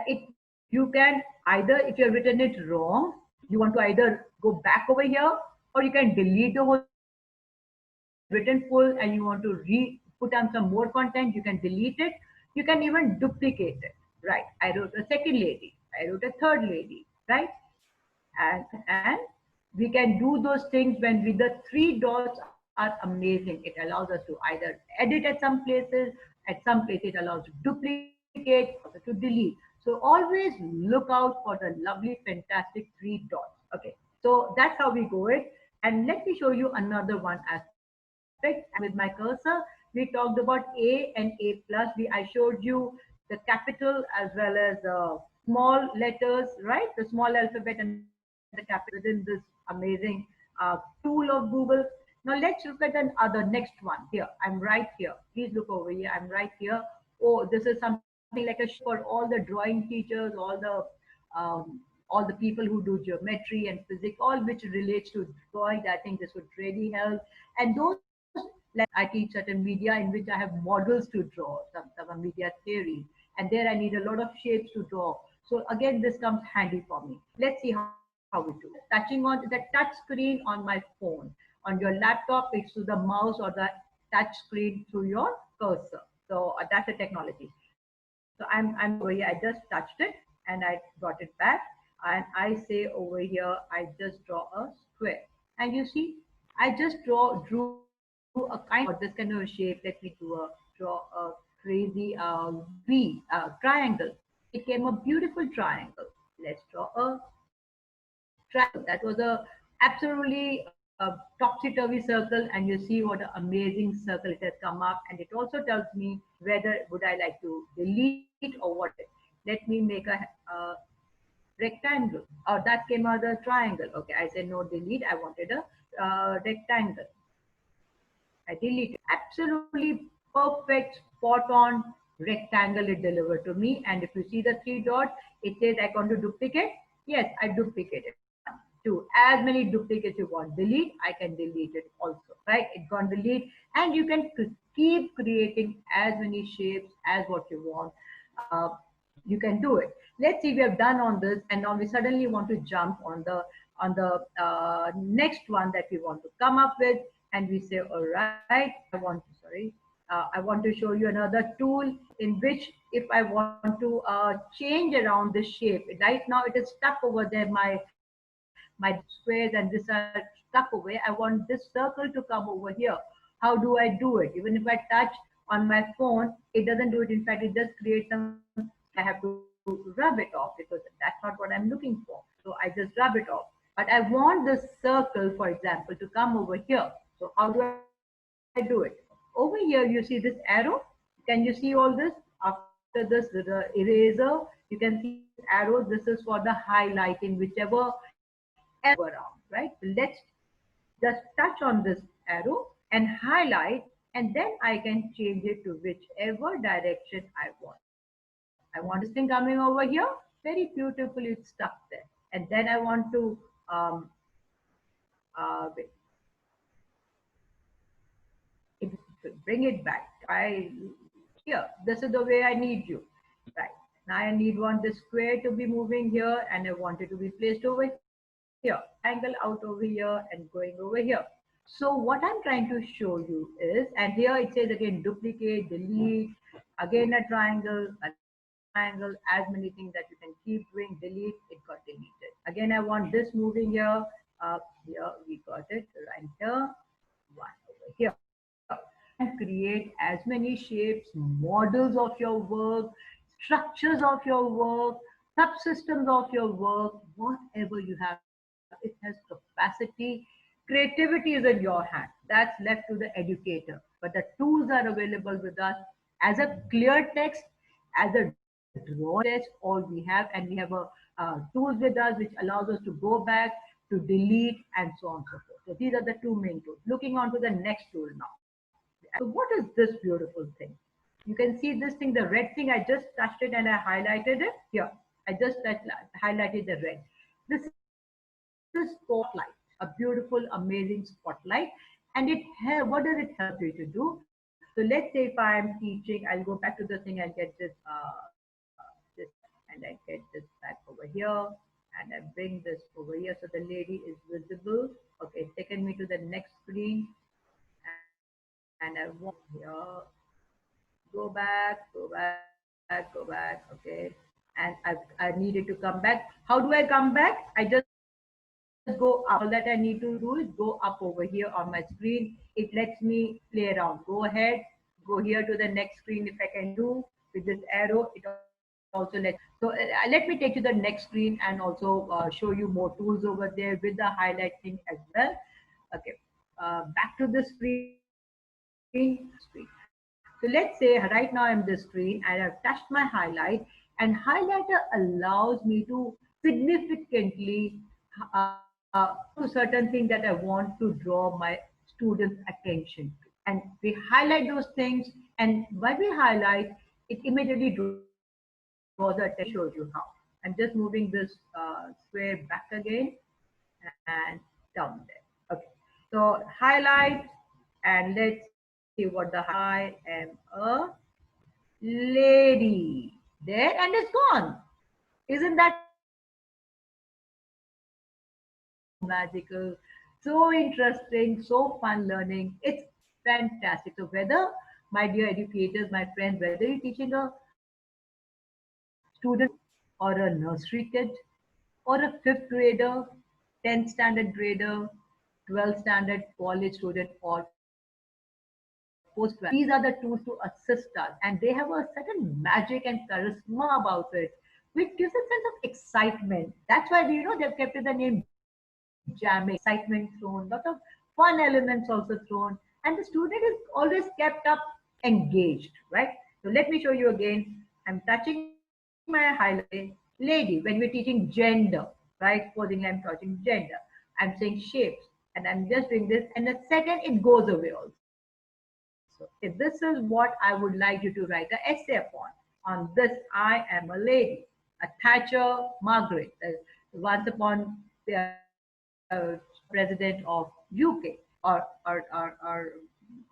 it you can either, if you've written it wrong, you want to either go back over here, or you can delete the whole thing. If it's written full and you want to put on some more content, you can delete it. You can even duplicate it. Right. I wrote a second lady. I wrote a third lady. Right. And we can do those things when with the three dots are amazing. It allows us to either edit at some places, at some places it allows to duplicate, also to delete. So always look out for the lovely fantastic three dots. Okay, so that's how we go it. And let me show you another one aspect. And with my cursor we talked about A and A plus. I showed you the capital as well as small letters, right? The small alphabet and the capital within this amazing tool of Google. Now let's look at another next one. Here, I'm right here. Please look over here. I'm right here. Oh, this is something like a for all the drawing teachers, all the people who do geometry and physics, all which relates to drawing. I think this would really help. And those, like I teach certain media in which I have models to draw, some media theories, and there I need a lot of shapes to draw. So again, this comes handy for me. Let's see how we do it. Touching on the touch screen on my phone. On your laptop, it's to the mouse or the touch screen through your cursor. So that's a technology. So I'm over here. I just touched it and I brought it back. And I say over here, I just draw a square. And you see, I just drew a kind of this kind of a shape. Let me draw a crazy triangle. It came a beautiful triangle. Let's draw a triangle. That was a absolutely topsy-turvy circle, and you see what an amazing circle it has come up. And it also tells me whether would I like to delete or what. Let me make a rectangle. Oh, that came out a triangle. Okay, I said no delete. I wanted a rectangle. I deleted. Absolutely perfect, spot on rectangle it delivered to me. And if you see the three dots, it says I want to duplicate. Yes, I duplicated. One, two, as many duplicates you want. Delete, I can delete it also. Right? It's gone delete. And you can keep creating as many shapes as what you want. You can do it. Let's see, we have done on this, and now we suddenly want to jump on the next one that we want to come up with, and we say, all right, I want to show you another tool in which if I want to change around the shape. Right now it is stuck over there, my squares and this are stuck away. I want this circle to come over here. How do I do it? Even if I touch on my phone, it doesn't do it. In fact, it just creates some, I have to rub it off because that's not what I'm looking for. So I just rub it off. But I want this circle, for example, to come over here. So how do I do it? Over here, you see this arrow. Can you see all this? After this, with the eraser, you can see this arrow. This is for the highlighting, whichever area you want to move around, right? So let's just touch on this arrow and highlight, and then I can change it to whichever direction I want. I want this thing coming over here. Very beautifully it's stuck there. And then I want to wait, bring it back. Here, this is the way I need you. Right. Now I need one this square to be moving here, and I want it to be placed over here. Angle out over here and going over here. So what I'm trying to show you is, and here it says again, duplicate, delete, again a triangle, triangle, as many things that you can keep doing, delete, it got deleted. Again, I want this moving here, here, we got it, right here, one over here. And create as many shapes, models of your work, structures of your work, subsystems of your work, whatever you have, it has capacity. Creativity is in your hand. That's left to the educator. But the tools are available with us as a clear text, as a drawing text, all we have, and we have a tools with us which allows us to go back, to delete, and so on and so forth. So these are the two main tools. Looking on to the next tool now. So what is this beautiful thing? You can see this thing, the red thing, I just touched it and I highlighted it here. I just highlighted the red. This is spotlight, a beautiful, amazing spotlight. And what does it help you to do? So let's say if I am teaching, I'll go back to the thing and get this, and I get this back over here, and I bring this over here so the lady is visible. Okay, it's taken me to the next screen, and I want here, go back, okay. And I needed to come back. How do I come back? I just go up. All that I need to do is go up over here on my screen. It lets me play around. Go ahead, go here to the next screen if I can do with this arrow. It also lets. So let me take you to the next screen and also show you more tools over there with the highlight thing as well. Okay, back to the screen. So let's say right now I'm this screen and I've touched my highlight, and highlighter allows me to significantly to certain things that I want to draw my students' attention to. And we highlight those things, and when we highlight, it immediately draws the attention. Let me show you how. I'm just moving this square back again and down there. Okay. So highlight, and let's see what the I am a lady. There, and it's gone. Isn't that so magical, so interesting, so fun learning? It's fantastic. So whether, my dear educators, my friends, whether you're teaching a student or a nursery kid or a fifth grader, 10th standard grader, 12th standard college student, or postgraduate. These are the tools to assist us, and they have a certain magic and charisma about it, which gives a sense of excitement. That's why they've kept it the name jamming, excitement thrown, lot of fun elements also thrown, and the student is always kept up engaged, right? So let me show you again. I'm touching my highlight, lady, when we're teaching gender, right? Supposing I'm touching gender, I'm saying shapes, and I'm just doing this, and the second it goes away also. If this is what I would like you to write an essay upon this, I am a lady, a Thatcher Margaret, once upon president of UK, or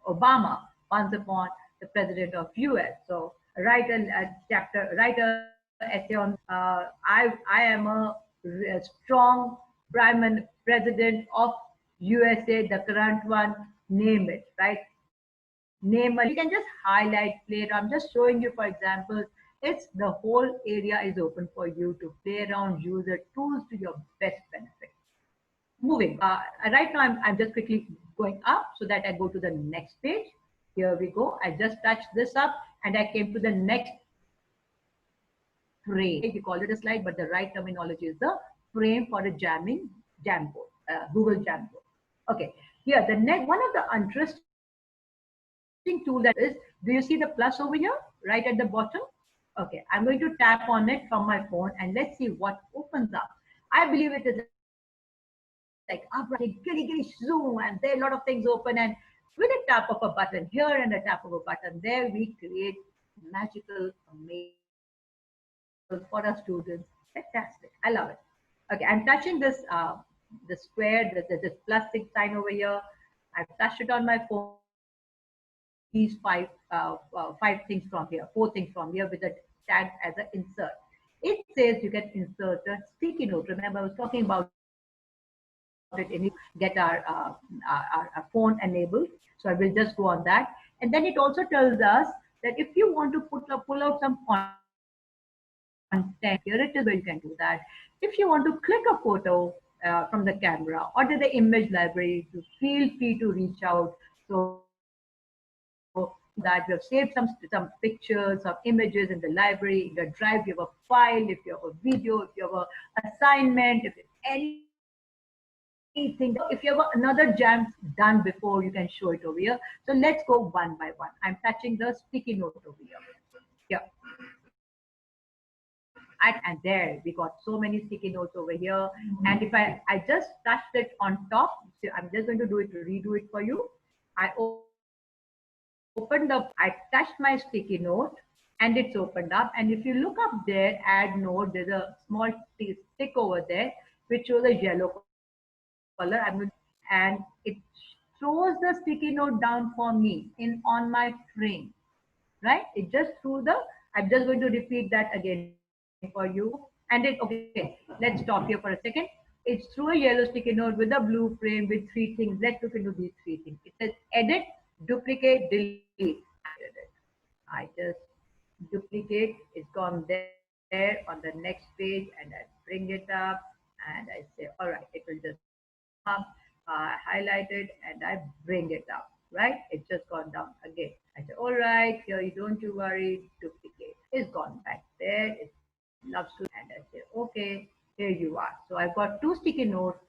Obama, once upon the president of US. So write a chapter, write a essay on I am a strong president of USA, the current one, name it, right? Name a, you can just highlight, play around. I'm just showing you, for example, it's the whole area is open for you to play around, use the tools to your best benefit. Moving. Right now, I'm just quickly going up so that I go to the next page. Here we go. I just touched this up and I came to the next frame. You call it a slide, but the right terminology is the frame for a jamming Jamboard, Google Jamboard. Okay. Here, the next one of the interesting tool that is, do you see the plus over here, right at the bottom? Okay, I'm going to tap on it from my phone and let's see what opens up. I believe it is like upright, gilly zoom, and there are a lot of things open. And with a tap of a button here and a tap of a button there, we create magical, amazing visuals for our students. Fantastic. I love it. Okay, I'm touching this the square, this plus sign over here. I've touched it on my phone. These five things from here, four things from here with a tag as an insert. It says you can insert a sticky note. Remember, I was talking about it in get our phone enabled. So I will just go on that. And then it also tells us that if you want to pull out some content, here it is where you can do that. If you want to click a photo from the camera or to the image library, to feel free to reach out. So that we have saved some pictures, some images in the library, in the drive. You have a file, if you have a video, if you have a assignment, if anything that you want to share. So if you have another jam done before, you can show it over here. So let's go one by one. I'm touching the sticky note over here. Here. And there we got so many sticky notes over here. And if I just touched it on top, so I'm just going to redo it for you. I opened up, I touched my sticky note and it's opened up. And if you look up there, add note, there's a small tick over there which shows a yellow color. I'm going to and it throws the sticky note down for me in on my frame, right? It just threw the, I'm just going to repeat that again for you. And it, okay, let's stop here for a second. It's through a yellow sticky note with a blue frame with three things. Let's look into these three things. It says edit, duplicate, delete. I just duplicate, it's gone there on the next page, and I bring it up and I say, all right, it will just come up, highlight it, and I bring it up, right? It's just gone down again. I say, all right, here, you don't you worry, duplicate. It's gone back there, it loves to, and I say, okay, here you are. So I've got two sticky notes,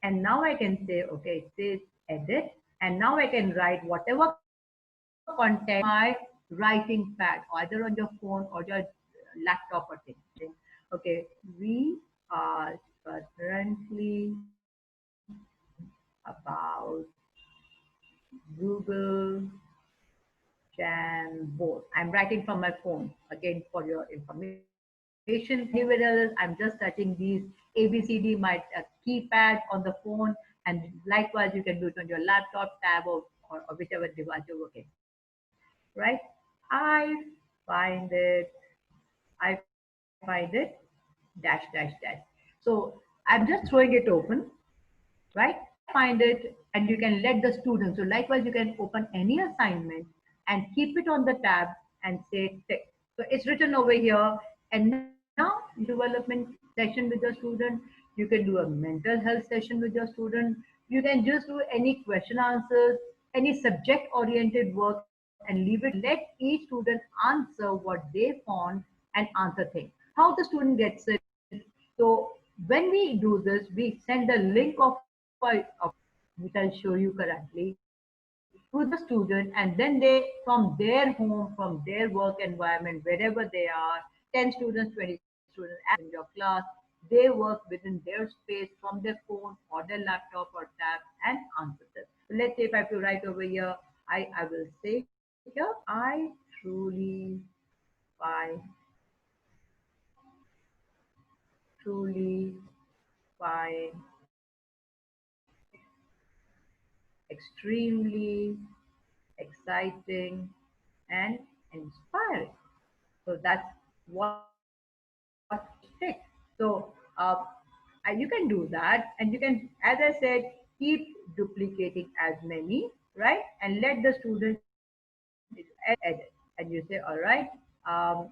and now I can say, okay, it says edit, and now I can write whatever content my writing pad, either on your phone or your laptop or thing. Okay, we are currently about Google Jamboard. I'm writing from my phone again for your information. Anywhere else, I'm just touching these ABCD, my keypad on the phone, and likewise you can do it on your laptop, tab, or whichever device you're working. Right? I find it. I find it. Dash dash dash. So I'm just throwing it open, right? I find it, and you can let the students. So likewise, you can open any assignment and keep it on the tab and say tick. So it's written over here. And now development session with your student. You can do a mental health session with your student. You can just do any question answers, any subject oriented work and leave it. Let each student answer what they found and answer things. How the student gets it. So when we do this, we send the link of which I'll show you currently to the student, and then they from their home, from their work environment, wherever they are, 10 students, 20 students in your class, they work within their space from their phone or their laptop or tab and answer this. So let's say if I have to write over here, I will say here, I truly find truly find extremely exciting and inspiring. So that's what stick. So you can do that, and you can, as I said, keep duplicating as many, right? And let the student edit. And you say, all right, um,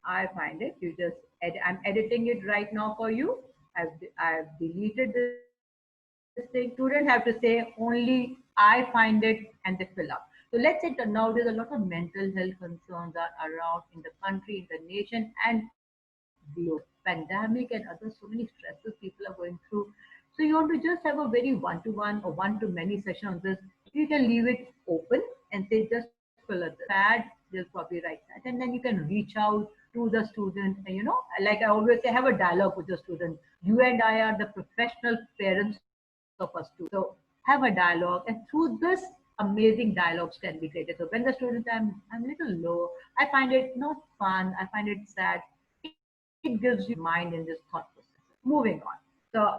I find it. You just edit. I'm editing it right now for you. I've deleted this thing. Student have to say only I find it and they fill up. So let's say that nowadays a lot of mental health concerns are around in the country, in the nation, and beyond. Pandemic and other so many stresses people are going through. So you want to just have a very one-to-one or one-to-many session on this. You can leave it open and say just fill up the pad. They'll probably write that, and then you can reach out to the student. And like I always say, have a dialogue with the student. You and I are the professional parents of a student. So have a dialogue, and through this amazing dialogues can be created. So when the student, I'm a little low, I find it not fun, I find it sad. It gives you mind in this thought process. Moving on. So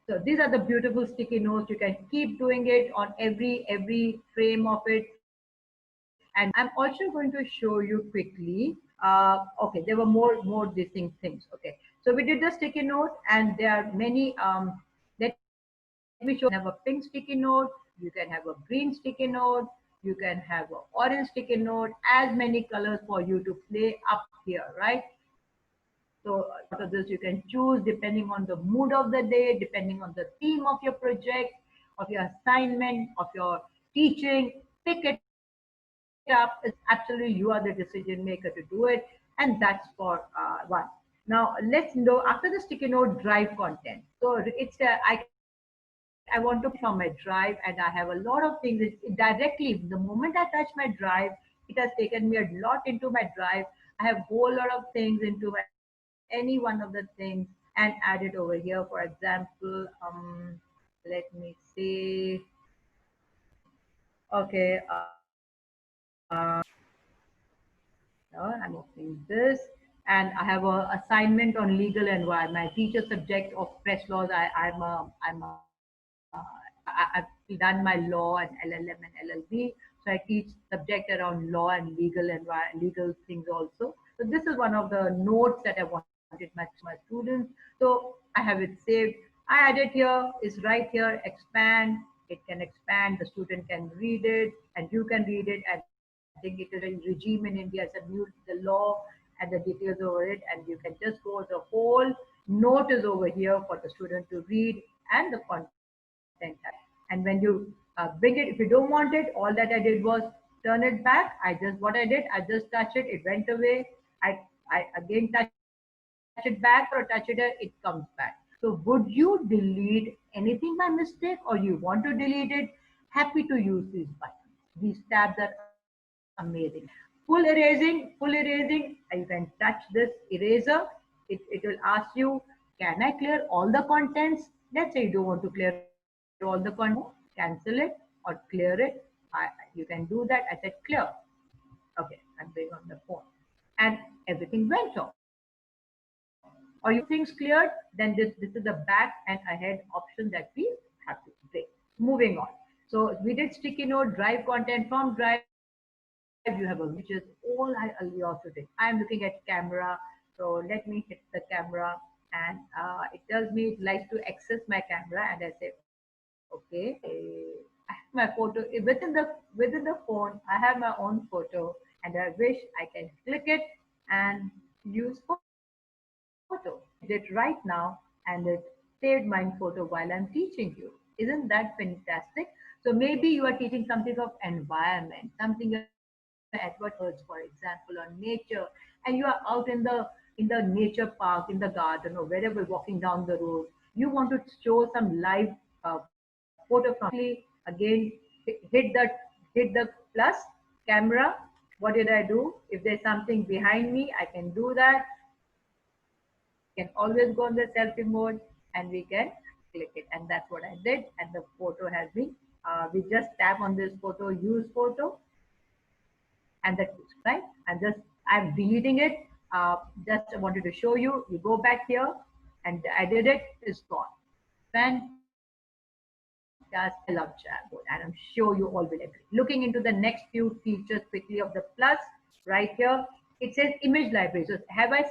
so these are the beautiful sticky notes. You can keep doing it on every frame of it. And I'm also going to show you quickly. Okay, there were more distinct things. Okay, so we did the sticky note, and there are many. Let me show. You can have a pink sticky note. You can have a green sticky note. You can have an orange sticky note, as many colors for you to play up here, right? So out of this, you can choose depending on the mood of the day, depending on the theme of your project, of your assignment, of your teaching. Pick it up. It's absolutely you are the decision maker to do it, and that's for one. Now let's know after the sticky note drive content. So I want to play from my drive, and I have a lot of things directly. The moment I touch my drive, it has taken me a lot into my drive. I have whole lot of things into my drive. I can pick any one of the things and add it over here. For example, let me see. Okay, I'm opening this, and I have a assignment on legal environment. My teacher subject of press laws. I've done my law and LLM and LLB. So I teach subject around law and legal things also. So this is one of the notes that I wanted my students. So I have it saved. I add it here. It's right here. Expand. It can expand. The student can read it, and you can read it. I think it is a regime in India. It's a new the law and the details over it, and you can just go the whole note is over here for the student to read and the content. And when you bring it, if you don't want it, all that I did was turn it back. What I did, I just touch it, it went away. I again touch it back or touch it, it comes back. So would you delete anything by mistake, or you want to delete it? Happy to use these buttons. These tabs are amazing. Full erasing, you can touch this eraser. It will ask you, can I clear all the contents? Let's say you don't want to clear all the content. No, cancel it or clear it. You can do that. I said clear. Okay, I'm doing on the phone. And everything went off. Or you want all things cleared, then this is the back and ahead option that we have to break. Moving on. So we did sticky note, drive content from drive. You have a which is all I also did. I am looking at camera. So let me hit the camera, and it tells me it likes to access my camera, and I say okay. I have my photo within the phone. I have my own photo, and I wish I can click it and use photo. I did it right now, and it saved my photo while I'm teaching you. Isn't that fantastic? So maybe you are teaching something of environment, something you're advertising birds, for example, or nature, and you are out in the nature park, in the garden, or wherever, walking down the road. You want to show some live photo from there. Quickly again hit the plus camera. What did I do? If there's something behind me, I can do that. We can always go on the selfie mode, and we can click it, and that's what I did. And the photo has been we just tap on this photo, use photo, and that right. I'm deleting it. Just I wanted to show you. You go back here, and I did it. It's gone. Fantastic. I love Jamboard, and I'm sure you all will agree. Looking into the next few features quickly of the plus, right here, it says image library. So have I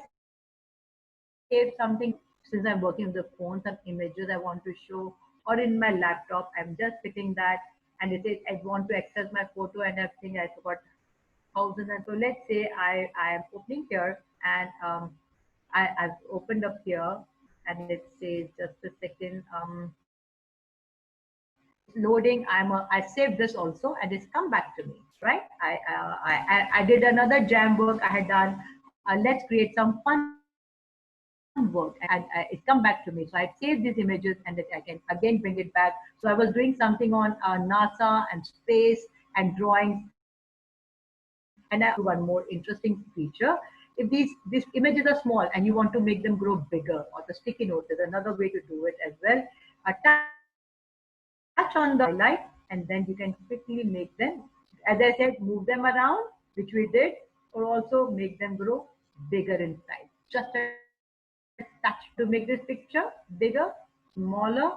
saved something since I'm working with the phone, some images I want to show, or in my laptop? I'm just clicking that, and it says I want to access my photo, and everything I forgot thousands. And so let's say I am opening here, and I've opened up here, and it says just a second. It's loading. I saved this also, and it's come back to me, right? I did another jam work I had done. Let's create some fun work, and it's come back to me. So I saved these images, and that I can again bring it back. So I was doing something on NASA and space and drawings, and I want to show you one more interesting feature. If these images are small and you want to make them grow bigger, or the sticky note, there's another way to do it as well. Touch on the highlight, and then you can quickly make them, as I said, move them around, which we did, or also make them grow bigger in size. Just a touch to make this picture bigger, smaller.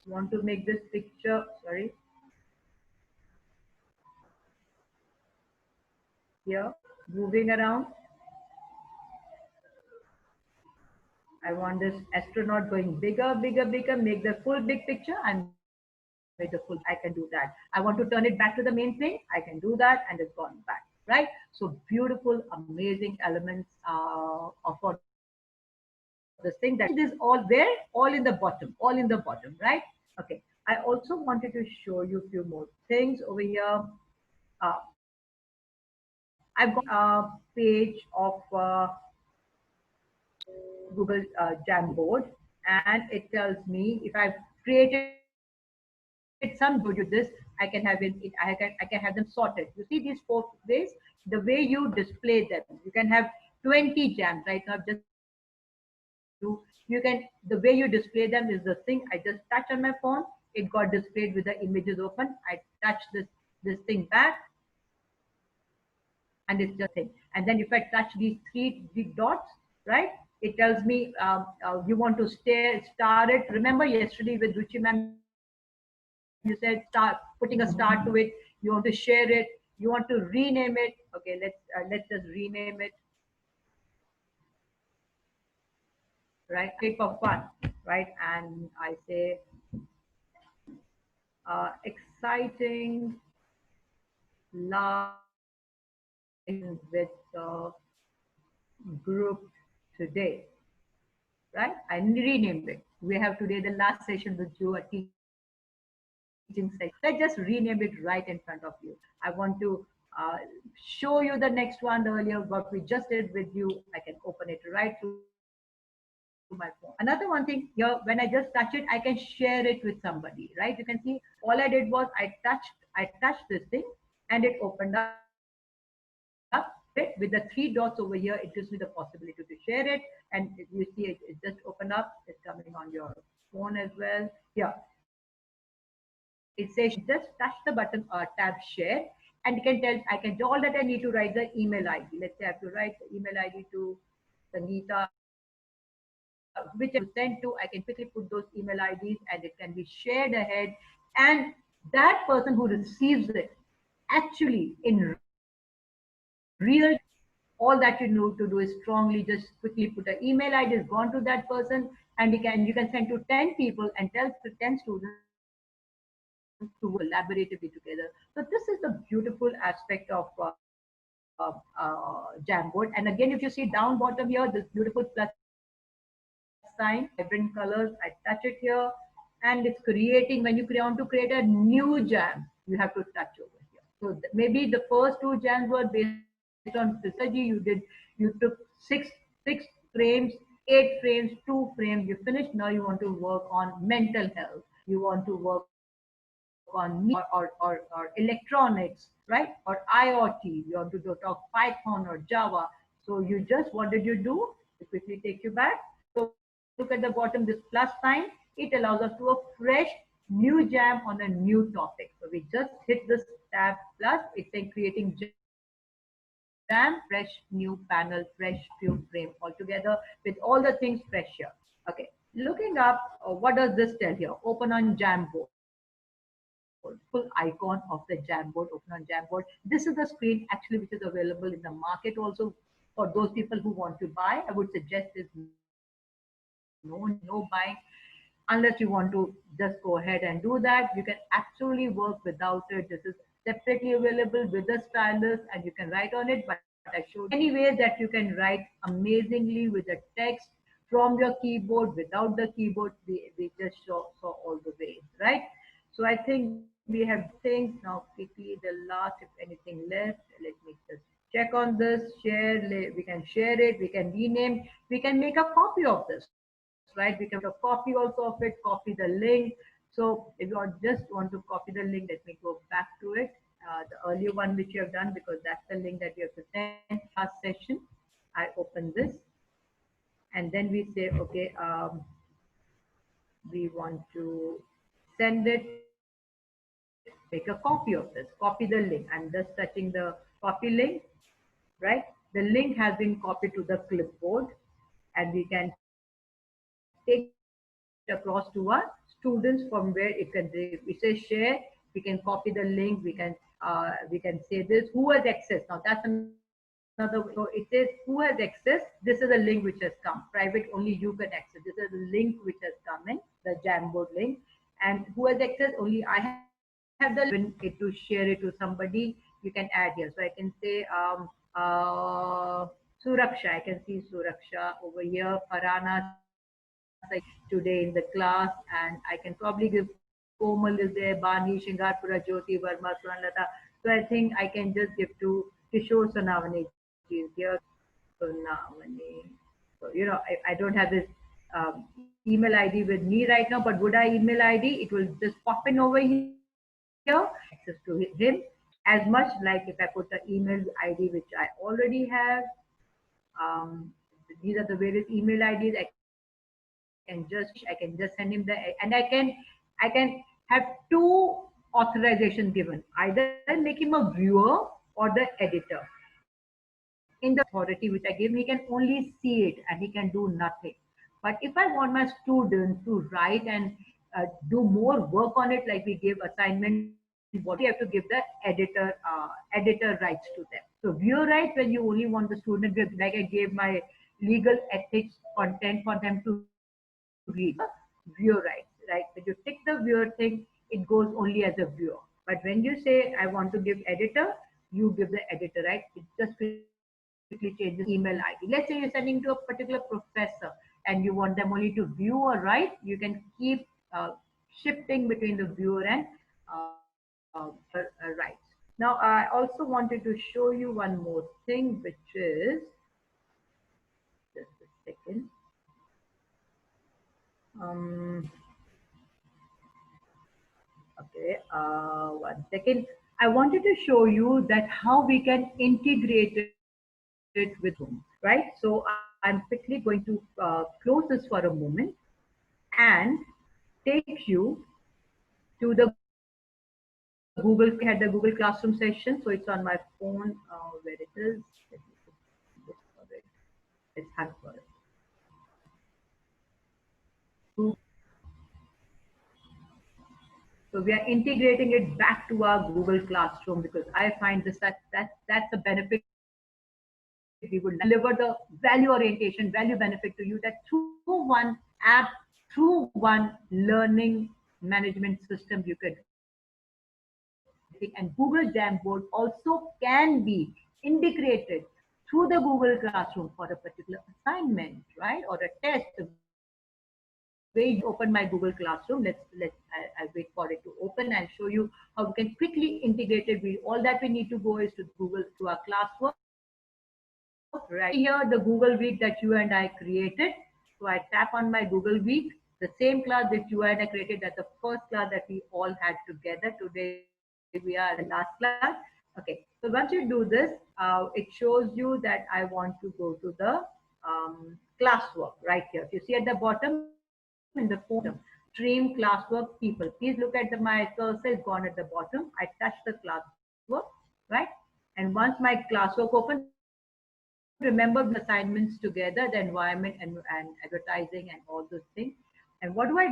Want to make this picture, sorry, here, moving around. I want this astronaut going bigger, bigger, bigger, make the full big picture. I'm just moving it around. the full, I can do that. I want to turn it back to the main thing, I can do that, and it's gone back, right? So beautiful, amazing elements for this thing. That is all where, all in the bottom, right? Okay. I also wanted to show you a few more things over here. I've got page of Google Jamboard, and it tells me if I've created some, showed you this, I can have I can have them sorted. You see these four ways, the way you display them. You can have 20 jams right now. I've just shown you. You can, the way you display them is the thing. I just touch on my phone, it got displayed with the images open. I touch this thing back, and it's just thing. And then if I touch these three dots, right, it tells me you want to start it. Remember yesterday with Ruchi ma'am, you said start putting a start to it. You want to share it. You want to rename it. Okay, let's just rename it. Right, for fun, right? And I say exciting last with the group today, right? I renamed it. We have today the last session with you, a teaching session. Let's just rename it right in front of you. I want to show you the next one earlier, what we just did with you. I can open it right through my phone. Another one thing here, when I just touch it, I can share it with somebody, right? You can see all I did was I touched this thing and it opened up. With the three dots over here, it gives me the possibility to share it. And you see it just open up. It's coming on your phone as well. Here, it says share. Just touch the button tab share, and you can tell I can do all that. I need to write the email ID. Let's say I have to write the email ID to Sangeeta, whichever I want to send to. I can quickly put those email IDs and it can be shared ahead. And that person who receives it actually in real time, all that you need to do is strongly just quickly put an email ID has gone to that person, and you can send to 10 people and tell the 10 students to work collaboratively together. So this is the beautiful aspect of Jamboard. And again, if you see down bottom here, this beautiful plus sign, vibrant colors. I touch it here, and it's creating. When you want to create a new jam, you have to touch over here. So maybe the first two jams were based on Prisaji. You took six frames, 8 frames, 2 frames. You finished. Now you want to work on mental health. You want to work on or electronics, right? Or IoT. You want to talk Python or Java. So you just, what did you do? To quickly take you back. So look at the bottom, this plus sign. It allows us to a fresh new jam on a new topic. So we just hit this tab plus. It's saying creating jam, fresh new panel, fresh few frame altogether with all the things fresh here. Okay. Looking up, what does this tell here? Open on Jamboard. Full icon of the Jamboard. Open on Jamboard. This is the screen actually which is available in the market also. For those people who want to buy, I would suggest there's no buying unless you want to just go ahead and do that. You can actually work without it. This is separately available with the stylus and you can write on it, but I showed you many ways that you can write amazingly with the text from your keyboard, without the keyboard. We just saw all the ways, right? So I think we have things now. Quickly, the last, if anything left, let me just check on this. We can share it, we can rename, we can make a copy of this, right? We can make a copy also of it, copy the link. So if you just want to copy the link, let me go back to it. The earlier one which you have done, because that's the link that we have to send last session. I open this, and then we say, okay, we want to send it, make a copy of this, copy the link. I'm just touching the copy link, right? The link has been copied to the clipboard, and we can take it across to our students from where it can, we say share, we can copy the link, we can say this, who has access. Now that's another way. So it says who has access. This is a link which has come private, only you can access. This is a link which has come in the Jamboard link, And who has access? Only I have the link it to share it to somebody. You can add here. So I can say Suraksha. I can see Suraksha over here. Farana today in the class, and I can probably give Komal is there, Bani, Shingarpura, Jyoti, Verma, Swanlata. So I think I can just give to Kishore Sonavani ji is here. Sonavani. So I don't have this email ID with me right now, but would I email ID? It will just pop in over here. Access to him as much like if I put the email ID which I already have. Um, these are the various email IDs. I can just share it. I can just send him the, and I can have two authorizations given. Either make him a viewer or the editor. In the authority which I give him, he can only see it and he can do nothing. But if I want my students to write and do more work on it, like we give assignment, what we have to give the editor rights to them. So viewer rights when you only want the student, like I gave my legal ethics content for them to read. Viewer rights, right? When you tick the viewer thing, it goes only as a viewer. But when you say I want to give editor, you give the editor right. It just quickly changes email ID. Let's say you're sending to a particular professor and you want them only to view or write, you can keep shifting between the viewer and editor rights. Now, I also wanted to show you one more thing, which is just a second. Um, okay, 1 second. I wanted to show you that how we can integrate it with Zoom, right? So I'm quickly going to close this for a moment and take you to the Google. I had the Google Classroom session, so it's on my phone. Where it is? Let me look for it. Let's hunt for it. So we are integrating it back to our Google Classroom because I find that's the benefit we would like to deliver the value orientation, value benefit to you that through one app, through one learning management system, you could and Google Jamboard also can be integrated through the Google Classroom for a particular assignment, right, or a test. The way you open my Google Classroom, I'll wait for it to open and show you how we can quickly integrate it. All that we need to go is to Google to our classwork, right? You see here the Google Week that you and I created. So I tap on my Google Week, the same class that you and I created. That's the first class that we all had together. Today we are in the last class. Okay. So once you do this, it shows you that I want to go to the classwork right here. If you see at the bottom in the phone, stream classwork people. Please look at my cursor is gone at the bottom. I touch the classwork, right? And once my classwork open, remember we have assignments together, the environment and advertising and all those things. And what do? I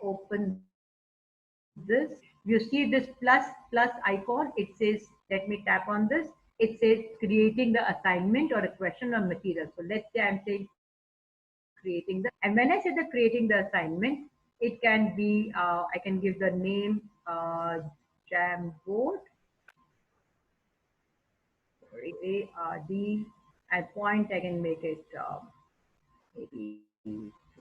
open this. You see this plus icon. It says, let me tap on this. It says creating the assignment or a question or material. So let's say I'm saying creating the assignment. And when I say the creating the assignment, it can be, I can give the name Jamboard. Sorry, ARD. At point, I can make it maybe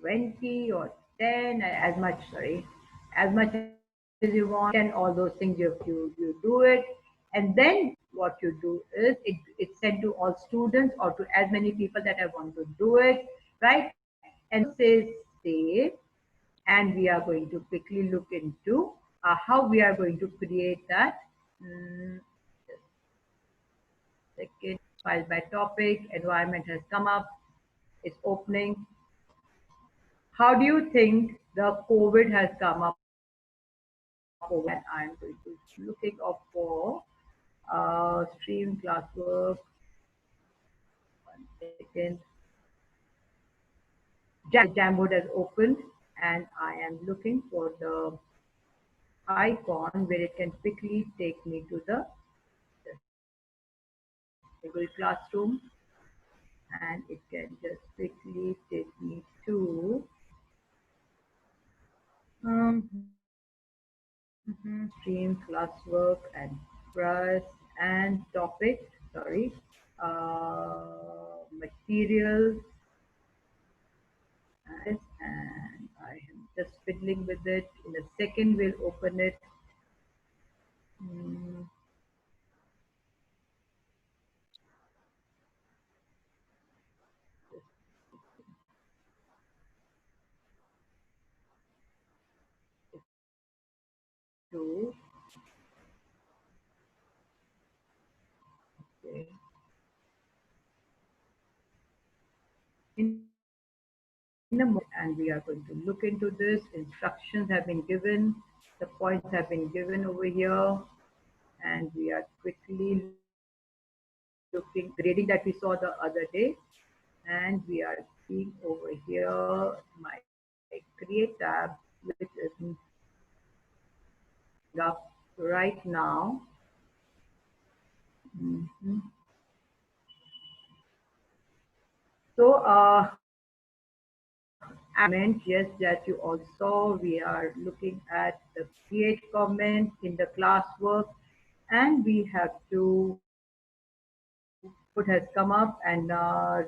20 or 10, as much, sorry, as much as you want. You can all those things, you do it. And then what you do is it's sent to all students or to as many people that I want to do it, right? And says save. And we are going to quickly look into how we are going to create that. Just second, file by topic, environment has come up, it's opening. How do you think the COVID has come up over here? And I'm going to looking up for stream classwork. 1 second. Jamboard has opened, and I am looking for the icon where it can quickly take me to the Google Classroom, and it can just quickly take me to Stream, classwork, and press and topic. Sorry, materials. And I am just fiddling with it. In a second, we'll open it. Mm, two. Okay. In a moment, and we are going to look into this. Instructions have been given. The points have been given over here, and we are quickly looking grading that we saw the other day, and we are seeing over here my create tab, which is up right now. Mhm. So, comment, yes, that you all saw. We are looking at the create comment in the classwork, and we have to what has come up and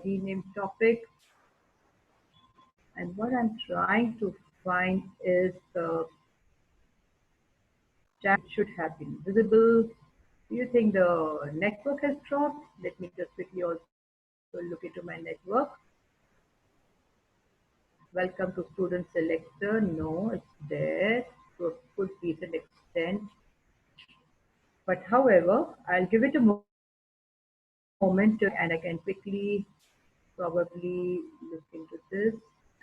rename topic. And what I'm trying to find is the chat should have been visible. Do you think the network has dropped? Let me just quickly also look into my network. Welcome to student selector. No, it's there to a good decent extent. But however, I'll give it a moment and I can quickly probably look into this,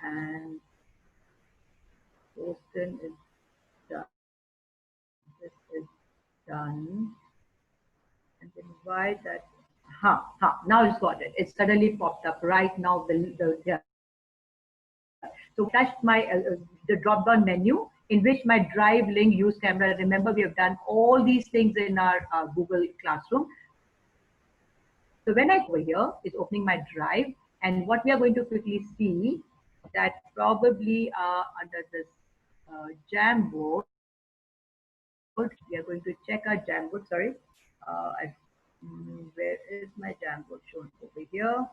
and Austin is done. This is done. And then why that? Now it's got it. It suddenly popped up right now. Yeah. So touched my the drop down menu in which my drive link use camera. Remember, we have done all these things in our Google Classroom. So when I go here, it's opening my drive, and what we are going to quickly see that probably under this Jamboard, we are going to check our Jamboard. Sorry, where is my Jamboard shown over here?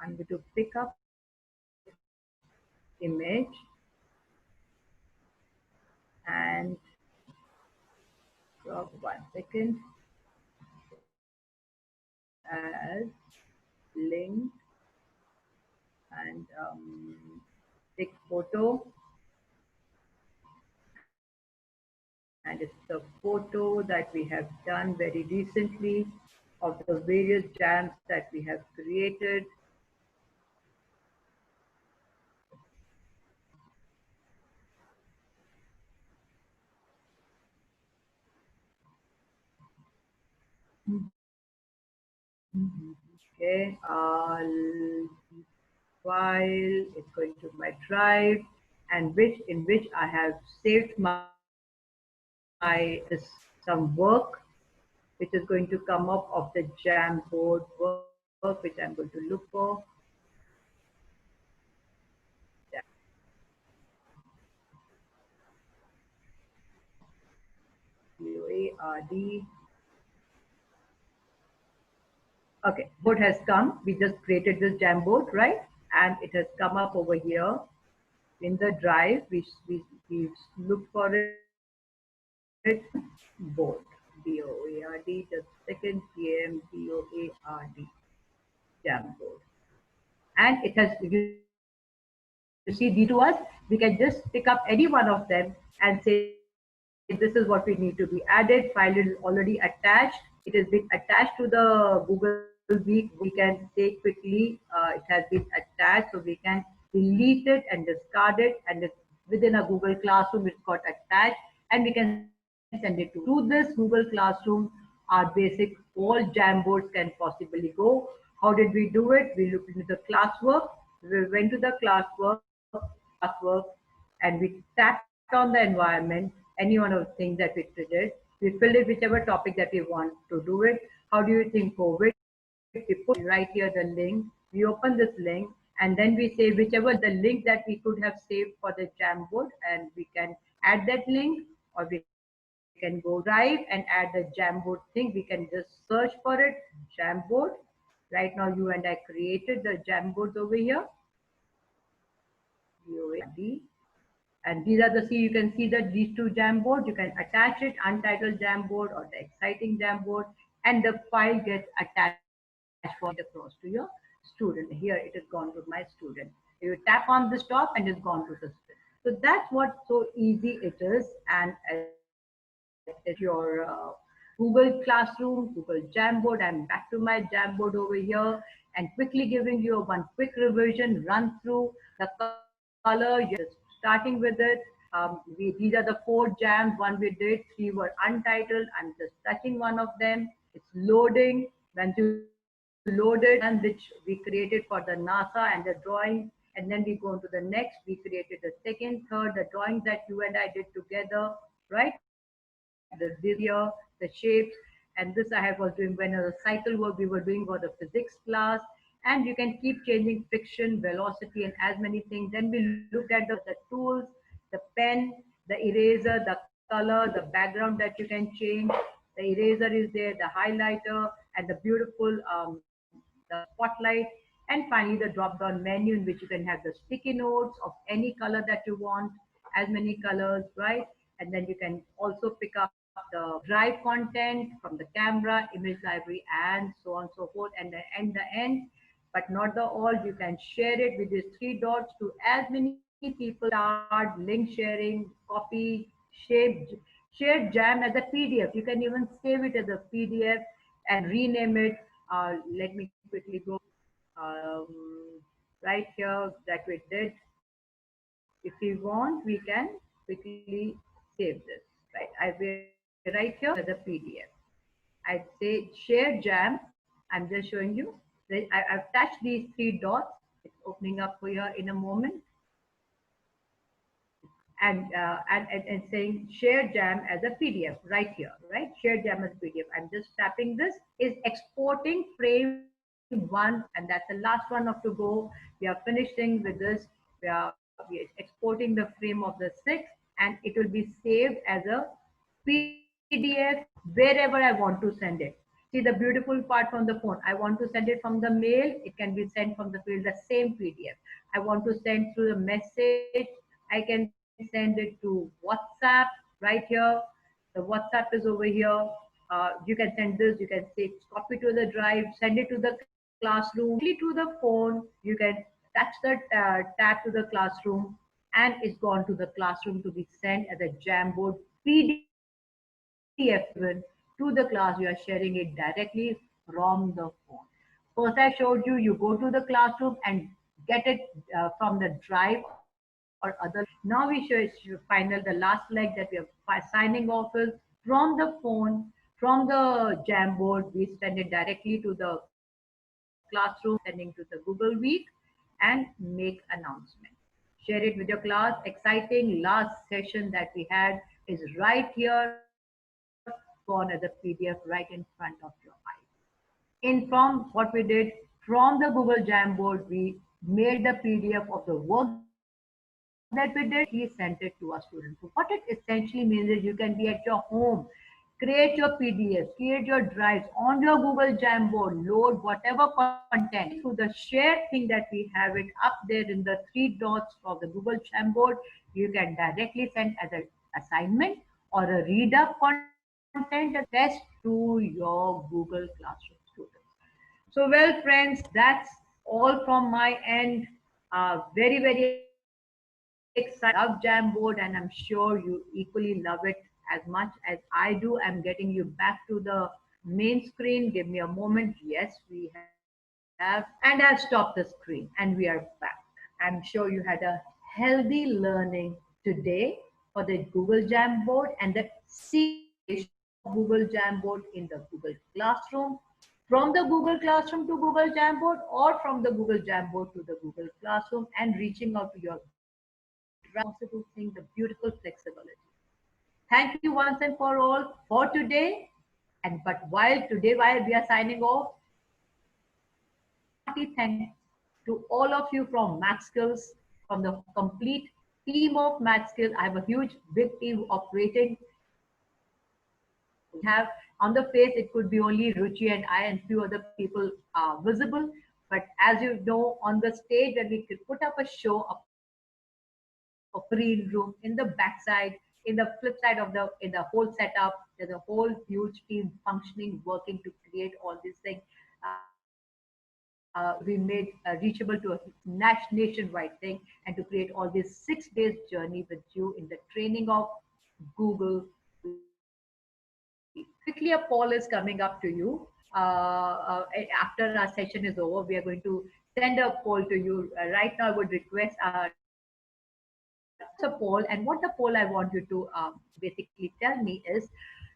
I'm going to pick up image and drop 1 second as link and take photo, and it's the photo that we have done very recently of the various jams that we have created. Okay, file is going to my drive, and in which I have saved my some work which is going to come up of the Jamboard work which I'm going to look for. Jamboard. Okay, board has come. We just created this Jamboard, right? And it has come up over here in the drive. We look for it. Board, B-O-A-R-D, just second, Jamboard, Jamboard. And it has, you see these to us, we can just pick up any one of them and say, this is what we need to be added. File is already attached. It has been attached to the Google Week. We can say quickly, it has been attached, so we can delete it and discard it, and it's within a Google Classroom, it's got attached, and we can send it to this Google Classroom. Our basic all Jamboards can possibly go. How did we do it? We looked into the classwork. We went to the classwork, and we tapped on the environment, any one of the things that we did. We filled it whichever topic that we want to do it. How do you think COVID? We put right here the link. We open this link, And then we say whichever the link that we could have saved for the Jamboard, and we can add that link, or we can go drive and add the Jamboard thing. We can just search for it, Jamboard. Right now you and I created the Jamboards over here. And these are the, see, you can see that these two Jamboard, you can attach it, untitled Jamboard or the exciting Jamboard, and the file gets attached for across to your student. Here it has gone to my student. You tap on this top and it's gone to the student. So that's what so easy it is. And it's your Google Classroom, Google Jamboard. I'm back to my Jamboard over here and quickly giving you one quick revision, run through the color. You're just starting with it. These are the 4 jams, one we did, 3 were untitled. I'm just touching one of them. It's loading. Once you load it, and which we created for the NASA and the drawing, and then we go on to the next. We created the second, third, the drawings that you and I did together, right? The here, the shapes, and this I was doing when the cycle work we were doing for the physics class. And you can keep changing friction, velocity, and as many things. Then we looked at the tools, the pen, the eraser, the color, the background that you can change. The eraser is there, the highlighter, and the beautiful the spotlight, and finally the drop down menu in which you can have the sticky notes of any color that you want, as many colors, right? And then you can also pick up the drive content from the camera, image library, and so on and so forth. And the end, but not the all, you can share it with these 3 dots to as many people. Start link sharing, copy, share jam as a PDF. You can even save it as a PDF and rename it. Let me quickly go right here that we did. If we want, we can quickly save this. Right, right here as a PDF. I'd say share jam. I'm just showing you. I've touched these 3 dots. It's opening up for you in a moment. And saying share jam as a PDF right here, right? Share jam as a PDF. I'm just tapping this. Is exporting frame 1, and that's the last one of to go. We are finishing with this. We are exporting the frame of the 6, and it will be saved as a PDF wherever I want to send it. See the beautiful part from the phone. I want to send it from the mail. It can be sent from the field, the same PDF. I want to send through the message. I can send it to WhatsApp right here. The WhatsApp is over here. You can send this. You can say copy to the drive, send it to the classroom, to the phone. You can touch the tab to the classroom, and it's gone to the classroom to be sent as a Jamboard PDF even to the class. You are sharing it directly from the phone. First, I showed you, you go to the classroom and get it from the drive or other. Now we show final, the last leg that we are signing off is from the phone, from the Jamboard. We send it directly to the classroom, sending to the Google Week, and make announcement. Share it with your class. Exciting last session that we had is right here, gone as a PDF right in front of your eyes. In from what we did from the Google Jamboard, we made the PDF of the work that we did, directly sent it to our students. So what it essentially means is you can be at your home, create your PDFs, create your drives on your Google Jamboard, load whatever content, through the share thing that we have it up there in the 3 dots of the Google Jamboard. You can directly send as an assignment or a read up content as a test to your Google Classroom students. So, well, friends, that's all from my end. Very, very excited. I love Jamboard, and I'm sure you equally love it as much as I do. I'm getting you back to the main screen. Give me a moment. Yes, we have. And I've stopped the screen, and we are back. I'm sure you had a healthy learning today for the Google Jamboard and the serialization of Google Jamboard in the Google Classroom, from the Google Classroom to Google Jamboard, or from the Google Jamboard to the Google Classroom, and reaching out to your drive possible thing, the beautiful flexibility. Thank you once and for all for today. And but while we are signing off, hearty thanks to all of you from Math Skills, from the complete team of Math Skills. I have a huge, big team operating. We have on the face, it could be only Ruchi and I and few other people visible. But as you know, on the stage, when we could put up a show, a green room in the backside, in the flip side of the whole setup, there's a whole huge team functioning, working to create all these things. We made reachable to a nationwide thing, and to create all this 6 days journey with you in the training of Google Week. Quickly, a poll is coming up to you. After our session is over, we are going to send a poll to you. Right now, I would request a poll, and what the poll I want you to basically tell me is,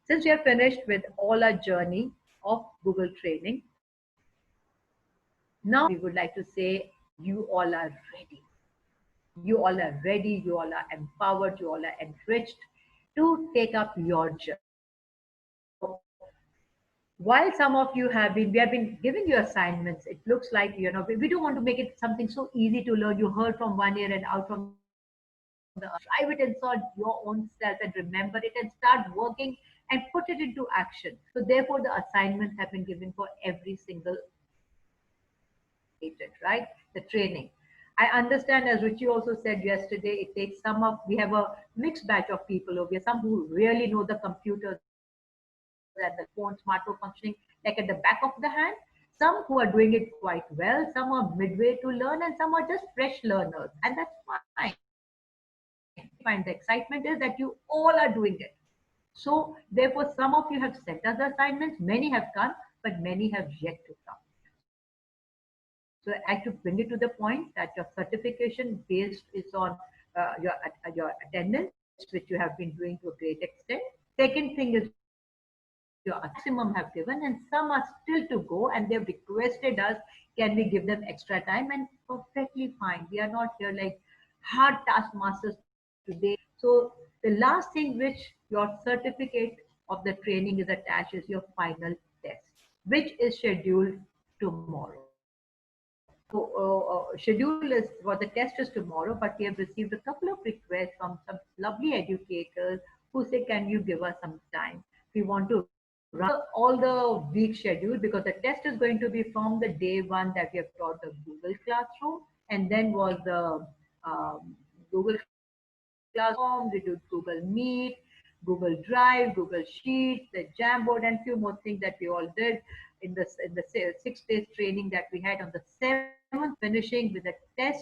since we are finished with all our journey of Google training, now we would like to say you all are ready. You all are ready, you all are empowered, you all are enriched to take up your journey. So while some of you we have been giving you assignments, it looks like, we don't want to make it something so easy to learn. You heard from one ear and out from the other. Try it inside your own self and remember it and start working and put it into action. So therefore, the assignments have been given for every single agent, right? The training. I understand, as Ruchi also said yesterday, it takes we have a mixed batch of people over here, some who really know the computers and the phone, smartphone functioning like at the back of the hand, some who are doing it quite well, some are midway to learn, and some are just fresh learners. And that's fine. Find the excitement is that you all are doing it. So therefore, some of you have sent us the assignments, many have come, but many have yet to come. So I like to bring it to the point that your certification based is on your attendance, which you have been doing to a great extent. Second thing is your maximum have given, and some are still to go, and they've requested us, can we give them extra time? And perfectly fine. We are not here like hard taskmasters today. So the last thing which your certificate of the training is attached is your final test, which is scheduled tomorrow. So schedule is for the test is tomorrow, but we have received a couple of requests from some lovely educators who say, can you give us some time? We want to run all the week schedule, because the test is going to be from the day one that we have taught the Google Classroom, and then was the Google Classroom, we did Google Meet, Google Drive, Google Sheets, the Jamboard, and few more things that we all did in the 6 days training that we had. On the 7th, we are finishing with a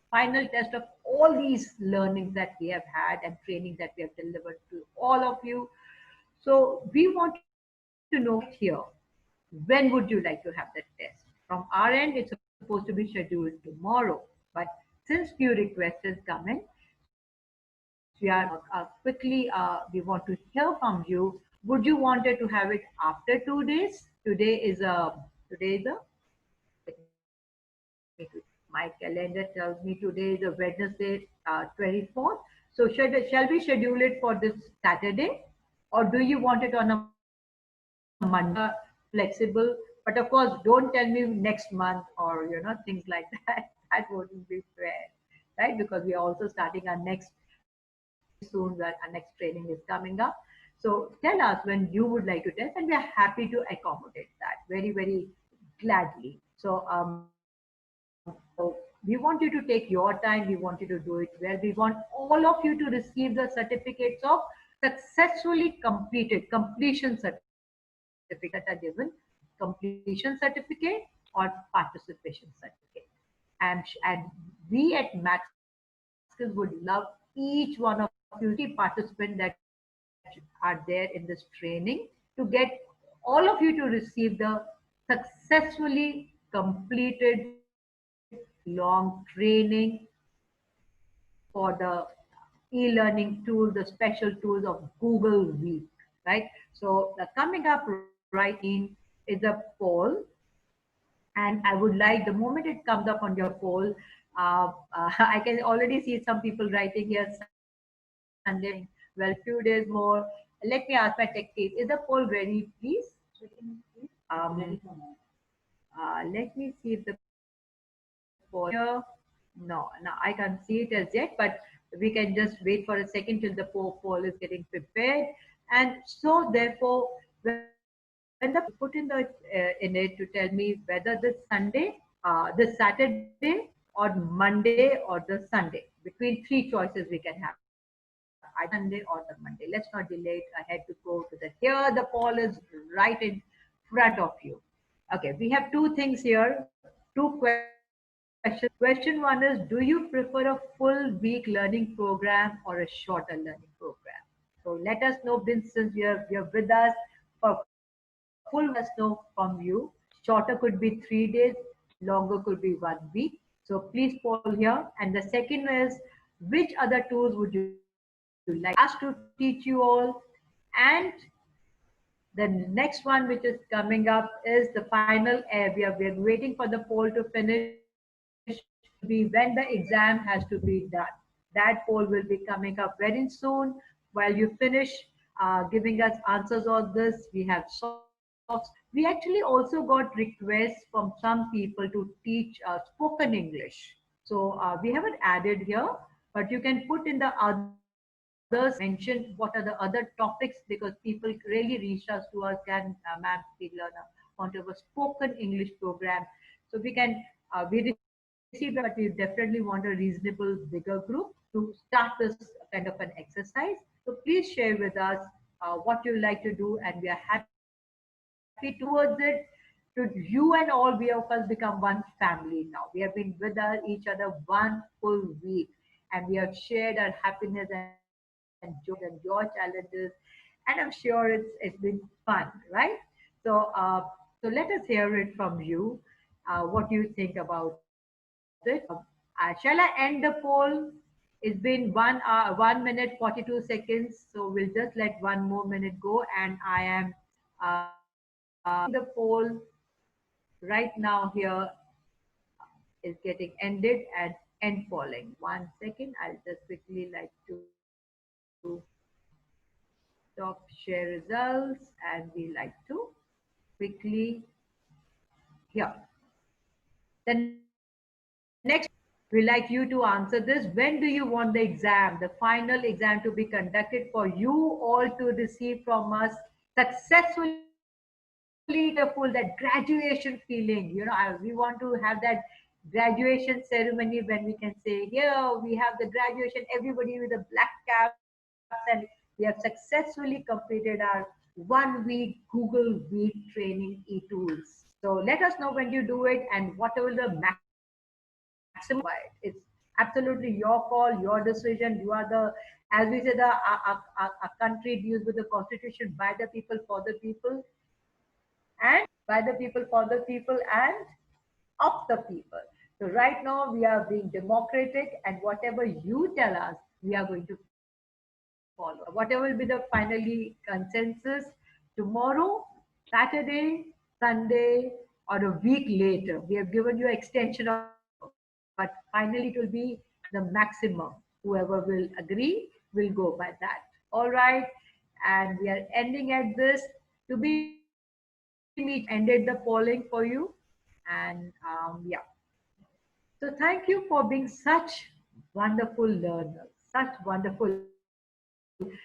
final test of all these learnings that we have had and training that we have delivered to all of you. So we want to know here, when would you like to have that test? From our end, it's supposed to be scheduled tomorrow, but since few requests is coming, we are quickly, we want to hear from you. Would you want to have it after 2 days? Today is a, my calendar tells me today is a Wednesday, 24th. So shall we schedule it for this Saturday, or do you want it on a Monday? Flexible, but of course, don't tell me next month or things like that. That wouldn't be fair, right? Because we are also starting our next very soon. That our next training is coming up. So tell us when you would like to test, and we are happy to accommodate that very gladly. So so we want you to take your time. We want you to do it well. We want all of you to receive the certificates of successfully completed completion certificates that are given, completion certificate or participation certificate. And we at Maxkills would love each one of you, participants that are there in this training, to get all of you to receive the successfully completed long training for the e-learning tool, the special tools of Google Week, right? So coming up right in is a poll, and I would like, the moment it comes up on your poll, I can already see some people writing here Sunday, well, few days more. Let me ask my tech team, is the poll ready, please? Um, let me see if the poll is ready. here. No, no, I can't see it as yet, but we can just wait for a second till the poll is getting prepared. And so, therefore, when the put in the in it to tell me whether this Saturday, or Monday, or the Sunday. Between three choices we can have either the Sunday or the Monday. Let's not delay it ahead to go to the. Here, the poll is right in front of you. Okay, we have two things here, two questions. Question one is, do you prefer a full week learning program or a shorter learning program? So let us know, since you're with us for full week. Let us know from you. Shorter could be 3 days, longer could be 1 week. So please poll here. And the second is, which other tools would you like us to teach you all? And the next one which is coming up is the final. We are waiting for the poll to finish. Will be when the exam has to be done. That poll will be coming up very soon. While you finish giving us answers on this, we have soft skills. We actually also got requests from some people to teach spoken English. So we haven't added here, but you can put in the others mention what are the other topics, because people really reached us to us, can ma'am we learn want to have a spoken English program. So we received a request, but we definitely want a reasonable bigger group to start this kind of an exercise. So please share with us what you like to do, and we are happy towards it. To you and all, we of us become one family now. We have been with each other one full week, and we have shared our happiness and joy and your challenges. And I'm sure it's been fun, right? So so let us hear it from you. What do you think about it? Shall I end the poll? It's been 1 minute 42 seconds, so we'll just let one more minute go, and I am ending the poll right now. Here is getting ended and end polling. 1 second, I'll just quickly like to stop share results, and we like to quickly here. The next we like you to answer this. When do you want the exam, the final exam, to be conducted for you all to receive from us successfully? That wonderful, that graduation feeling. We want to have that graduation ceremony when we can say, here we have the graduation, everybody with the black caps, and we have successfully completed our 1 week Google Meet training e-tools. So let us know when you do it, and whatever the maximum required. It's absolutely your call, your decision. You are the, as we say, a country deals with the constitution by the people, for the people, and by the people, for the people, and of the people. So right now we are being democratic, and whatever you tell us, we are going to follow. Whatever will be the finally consensus tomorrow, Saturday, Sunday, or a week later. We have given you extension of tomorrow, but finally it will be the maximum. Whoever will agree will go by that. All right. And we are ending at this. To be meet, ended the polling for you. And yeah. So thank you for being such wonderful learners, such wonderful learners.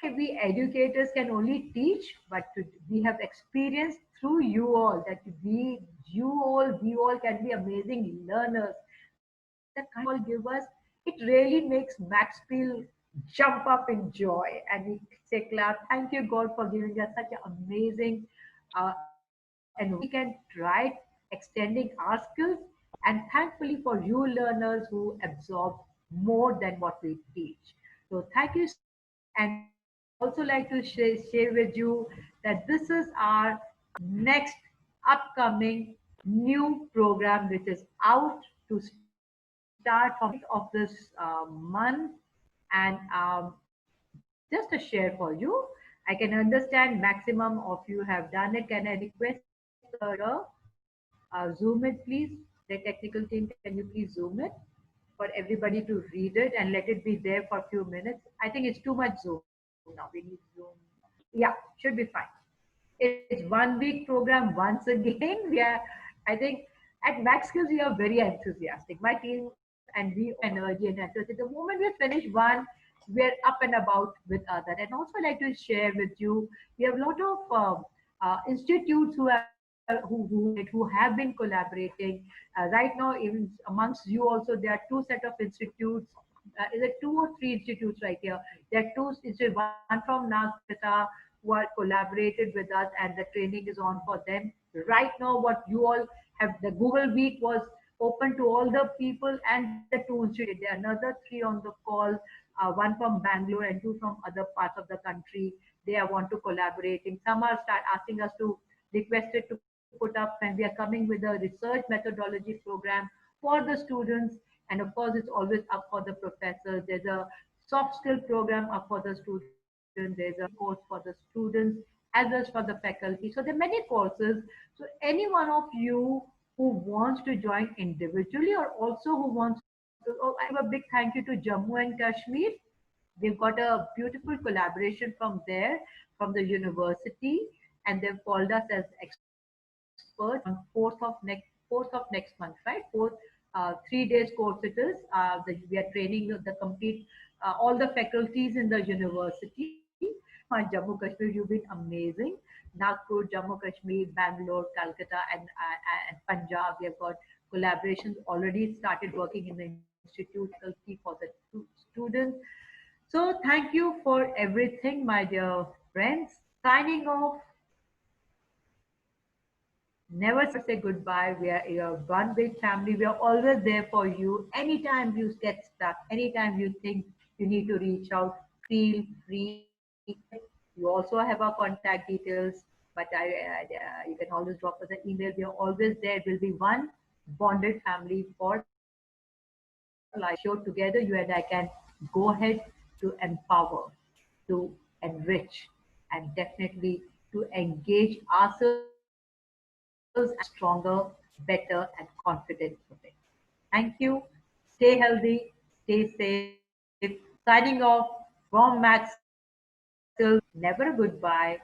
We educators can only teach, but we have experienced through you all that we all can be amazing learners. The kind of you all give us, it really makes Max feel jump up in joy, and we say, "Clap! Thank you, God, for giving us such an amazing environment where we can try extending our skills." And thankfully for you learners who absorb more than what we teach. So thank you so much. And we would also like to share with you that this is our next upcoming new program, which is out to start from of this month. And just a share for you. I can understand maximum of you have done it. Can I request zoom it, please? The technical team, can you please zoom it for everybody to read it and let it be there for a few minutes? I think it's too much zoom now. We need zoom. Yeah, should be fine. It's 1 week program once again. We are, I think, At Max Skills, we are very enthusiastic. My team and we energy and enthusiasm. The moment we finish one, we're up and about with other. And also, I like to share with you, we have a lot of institutes who have been collaborating. Right now, even amongst you also, there are two set of institutes. Is it two or three institutes right here? There are two institutes, one from Nagpur who are collaborated with us, and the training is on for them. Right now, what you all have, the Google Week was open to all the people and the two institutes. There are another three on the call, one from Bangalore and two from other parts of the country. They are want to collaborating. Some are start asking us to requested to put up, and we are coming with a research methodology program for the students. And of course, it's always up for the professors. There's a soft skill program up for the students. There's a course for the students as well as for the faculty. So there are many courses. So any one of you who wants to join individually or also who wants to, oh, I give a big thank you to Jammu and Kashmir. We've got a beautiful collaboration from there, from the university, and they've called us as experts on 4th of next month, right? 3 days course it is. We are training the complete all the faculties in the university. My Jammu Kashmir, you've been amazing. Nagpur, Jammu Kashmir, Bangalore, Calcutta, and Punjab. We have got collaborations already started working in the institute faculty for the students. So thank you for everything, my dear friends. Signing off. Never say goodbye. We are your one big family. We are always there for you. Anytime you get stuck, anytime you think you need to reach out, feel free. You also have our contact details, but you can always drop us an email. We are always there. We'll be one bonded family for life. Make sure together you and I can go ahead to empower, to enrich, and definitely to engage ourselves and stronger, better, and confident today. Thank you. Stay healthy, stay safe. Signing off from Max Skills. Never a goodbye.